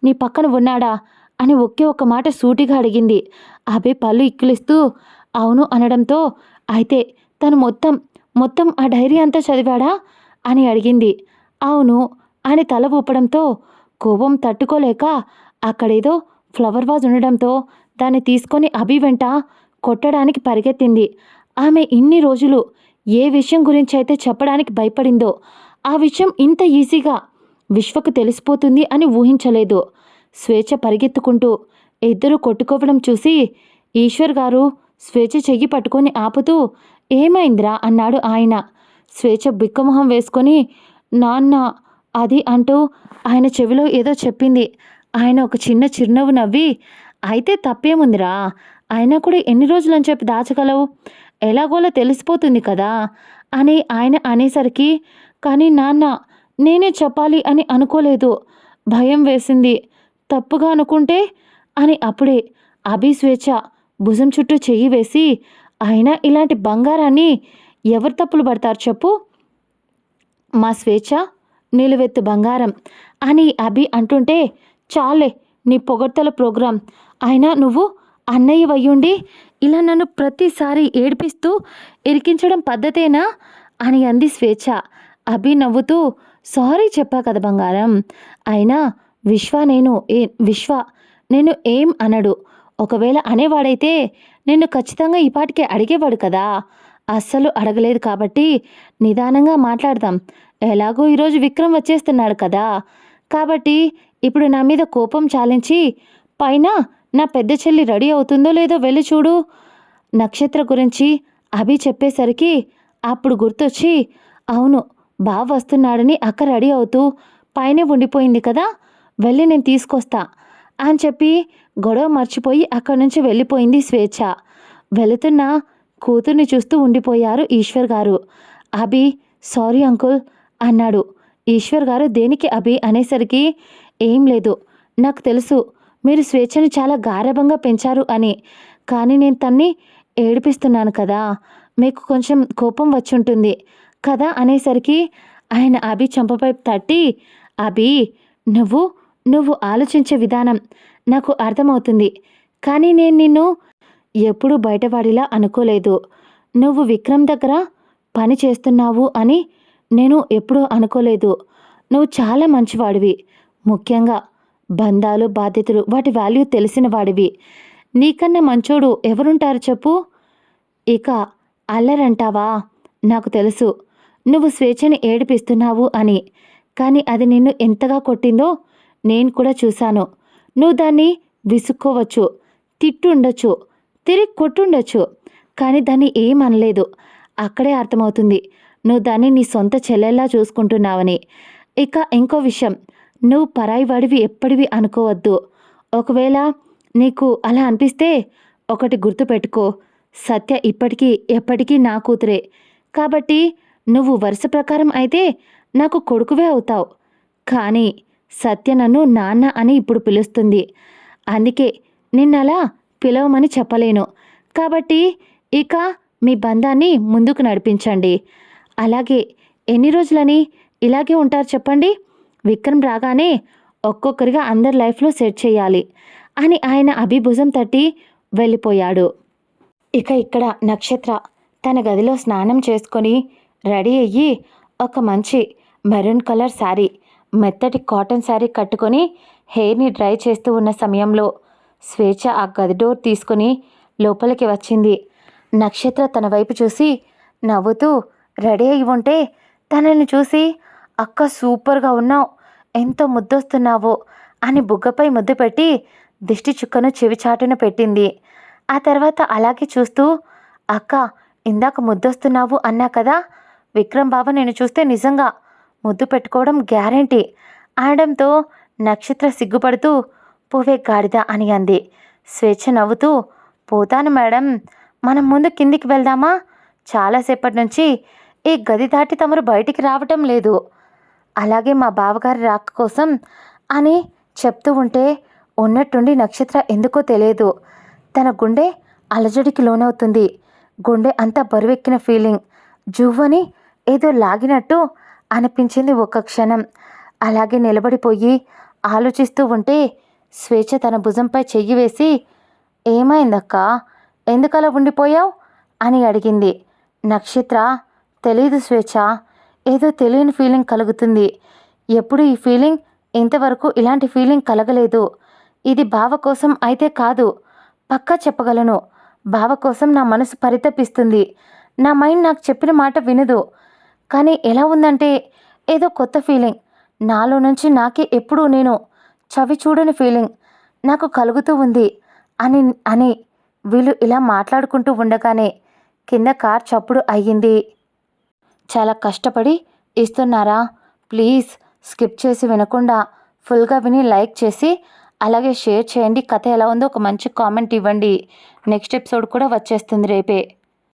నీ పక్కన ఉన్నాడా అని ఒకే ఒక్క మాట సూటిగా అడిగింది. అభి పళ్ళు ఇక్కిలిస్తూ అవును అనడంతో, అయితే తను మొత్తం ఆ డైరీ అంతా చదివాడా అని అడిగింది. అవును అని తల ఊపడంతో కోపం తట్టుకోలేక అక్కడేదో ఫ్లవర్ వాజ్ ఉండడంతో దాన్ని తీసుకొని అభి వెంట కొట్టడానికి పరిగెత్తింది. ఆమె ఇన్ని రోజులు ఏ విషయం గురించి అయితే చెప్పడానికి భయపడిందో ఆ విషయం ఇంత ఈజీగా విశ్వకు తెలిసిపోతుంది అని ఊహించలేదు. స్వేచ్ఛ పరిగెత్తుకుంటూ ఇద్దరు కొట్టుకోవడం చూసి ఈశ్వర్ గారు స్వేచ్ఛ చెయ్యి పట్టుకొని ఆపుతూ, ఏమైందిరా అన్నాడు ఆయన. స్వేచ్ఛ బిక్కమొహం వేసుకొని, నాన్న అది అంటూ ఆయన చెవిలో ఏదో చెప్పింది. ఆయన ఒక చిన్న చిరునవ్వు నవ్వి, అయితే తప్పేముందిరా, అయినా కూడా ఎన్ని రోజులని చెప్పి దాచగలవు, ఎలాగోలా తెలిసిపోతుంది కదా అని ఆయన అనేసరికి, కానీ నాన్న నేనే చెప్పాలి అని అనుకోలేదు, భయం వేసింది, తప్పుగా అనుకుంటే అని అప్పుడే అభి స్వేచ్ఛ భుజం చుట్టూ చెయ్యి వేసి, అయినా ఇలాంటి బంగారాన్ని ఎవరు తప్పులు పడతారు చెప్పు, మా స్వేచ్ఛ నిలువెత్తు బంగారం అని అభి అంటుంటే, చాలే నీ పొగడ్తల ప్రోగ్రాం, అయినా నువ్వు అన్నయ్య వయ్యుండి ఇలా నన్ను ప్రతిసారి ఏడిపిస్తూ ఇరికించడం పద్ధతేనా అని అంది స్వేచ్ఛ. అభి నవ్వుతూ, సారీ చెప్పా కదా బంగారం, అయినా విశ్వ నేను ఏం అనడు, ఒకవేళ అనేవాడైతే నిన్ను ఖచ్చితంగా ఈ పాటికే అడిగేవాడు కదా, అస్సలు అడగలేదు కాబట్టి నిదానంగా మాట్లాడదాం, ఎలాగో ఈరోజు విక్రమ్ వచ్చేస్తున్నాడు కదా, కాబట్టి ఇప్పుడు నా మీద కోపం చాలించి పైన నా పెద్ద చెల్లి రెడీ అవుతుందో లేదో వెళ్ళి చూడు. నక్షత్ర గురించి అభి చెప్పేసరికి అప్పుడు గుర్తొచ్చి, అవును బావ వస్తున్నాడని అక్క రెడీ అవుతూ పైనే ఉండిపోయింది కదా, వెళ్ళి నేను తీసుకొస్తా అని చెప్పి గొడవ మర్చిపోయి అక్కడి నుంచి వెళ్ళిపోయింది స్వేచ్ఛ. వెళుతున్న కూతుర్ని చూస్తూ ఉండిపోయారు ఈశ్వర్ గారు. అభి సారీ అంకుల్ అన్నాడు. ఈశ్వర్ గారు దేనికి అభి అనేసరికి, ఏం లేదు, నాకు తెలుసు మీరు స్వేచ్ఛని చాలా గారాబంగా పెంచారు అని, కానీ నేను తన్ని ఏడిపిస్తున్నాను కదా, మీకు కొంచెం కోపం వచ్చుంటుంది కదా అనేసరికి ఆయన అభి చెంపపై తట్టి, అభి నువ్వు ఆలోచించే విధానం నాకు అర్థమవుతుంది, కానీ నేను నిన్ను ఎప్పుడూ బయటవాడిలా అనుకోలేదు, నువ్వు విక్రమ్ దగ్గర పని చేస్తున్నావు అని నేను ఎప్పుడూ అనుకోలేదు, నువ్వు చాలా మంచివాడివి, ముఖ్యంగా బంధాలు బాధ్యతలు వాటి వాల్యూ తెలిసిన వాడివి, నీకన్నా మంచోడు ఎవరుంటారు చెప్పు. ఇక అల్లరంటావా, నాకు తెలుసు నువ్వు స్వేచ్ఛని ఏడిపిస్తున్నావు అని, కానీ అది నిన్ను ఎంతగా కొట్టిందో నేను కూడా చూశాను, నువ్వు దాన్ని విసుక్కోవచ్చు, తిట్టుండొచ్చు, తిరిగి కొట్టుండొచ్చు, కానీ దాన్ని ఏమనలేదు, అక్కడే అర్థమవుతుంది నువ్వు దాన్ని నీ సొంత చెల్లెల్లా చూసుకుంటున్నావని. ఇక ఇంకో విషయం, నువ్వు పరాయి వాడివి ఎప్పటివి అనుకోవద్దు. ఒకవేళ నీకు అలా అనిపిస్తే ఒకటి గుర్తుపెట్టుకో, సత్య ఇప్పటికీ ఎప్పటికీ నా కూతురే. కాబట్టి నువ్వు వరుస ప్రకారం అయితే నాకు కొడుకువే అవుతావు. కానీ సత్య నన్ను నాన్న అని ఇప్పుడు పిలుస్తుంది. అందుకే నిన్నలా పిలవమని చెప్పలేను. కాబట్టి ఇక మీ బంధాన్ని ముందుకు నడిపించండి. అలాగే ఎన్ని రోజులని ఇలాగే ఉంటారు చెప్పండి? విక్రమ్ రాగానే ఒక్కొక్కరిగా అందరి లైఫ్లో సెట్ చేయాలి అని ఆయన అభిభుజం తట్టి వెళ్ళిపోయాడు. ఇక ఇక్కడ నక్షత్ర తన గదిలో స్నానం చేసుకొని రెడీ అయ్యి ఒక మంచి మెరూన్ కలర్ శారీ, మెత్తటి కాటన్ శారీ కట్టుకొని హెయిర్ని డ్రై చేస్తూ ఉన్న సమయంలో స్వేచ్ఛ ఆ గది డోర్ తీసుకుని లోపలికి వచ్చింది. నక్షత్ర తన వైపు చూసి నవ్వుతూ రెడీ అయి ఉంటే తనని చూసి అక్క సూపర్గా ఉన్నావు, ఎంతో ముద్దొస్తున్నావో అని బుగ్గపై ముద్దు పెట్టి దిష్టి చుక్కను చెవిచాటున పెట్టింది. ఆ తర్వాత అలాగే చూస్తూ అక్క ఇందాక ముద్దొస్తున్నావు అన్నా కదా, విక్రమ్ బావ నేను చూస్తే నిజంగా ముద్దు పెట్టుకోవడం గ్యారెంటీ అనడంతో నక్షత్ర సిగ్గుపడుతూ పువ్వే గాడిద అని అంది. స్వేచ్ఛ నవ్వుతూ పోతాను మేడం, మనం ముందు కిందికి వెళ్దామా? చాలాసేపటి నుంచి ఈ గది దాటి తమరు బయటికి రావటం లేదు. అలాగే మా బావగారి రాక కోసం అని చెప్తూ ఉంటే ఉన్నట్టుండి నక్షత్ర ఎందుకో తెలియదు తన గుండె అలజడికి లోనవుతుంది. గుండె అంతా బరువెక్కిన ఫీలింగ్, జువ్వని ఏదో లాగినట్టు అనిపించింది ఒక్క క్షణం. అలాగే నిలబడిపోయి ఆలోచిస్తూ ఉంటే స్వేచ్ఛ తన భుజంపై చెయ్యి వేసి ఏమైందక్క, ఎందుకలా ఉండిపోయావు అని అడిగింది. నక్షత్ర తెలీదు స్వేచ్ఛ, ఏదో తెలియని ఫీలింగ్ కలుగుతుంది. ఎప్పుడు ఈ ఫీలింగ్ ఇంతవరకు ఇలాంటి ఫీలింగ్ కలగలేదు. ఇది బావ కోసం అయితే కాదు, పక్కా చెప్పగలను. బావ కోసం నా మనసు పరితపిస్తుంది. నా మైండ్ నాకు చెప్పిన మాట వినదు. కానీ ఎలా ఉందంటే ఏదో కొత్త ఫీలింగ్ నాలో నుంచి నాకే ఎప్పుడూ నేను చవి చూడని ఫీలింగ్ నాకు కలుగుతూ ఉంది అని అని వీళ్ళు ఇలా మాట్లాడుకుంటూ ఉండగానే కింద కార్ చప్పుడు అయ్యింది. చాలా కష్టపడి ఇస్తున్నారా? ప్లీజ్ స్కిప్ చేసి వినకుండా ఫుల్గా విని లైక్ చేసి అలాగే షేర్ చేయండి. కథ ఎలా ఉందో ఒక మంచి కామెంట్ ఇవ్వండి. నెక్స్ట్ ఎపిసోడ్ కూడా వచ్చేస్తుంది రేపే.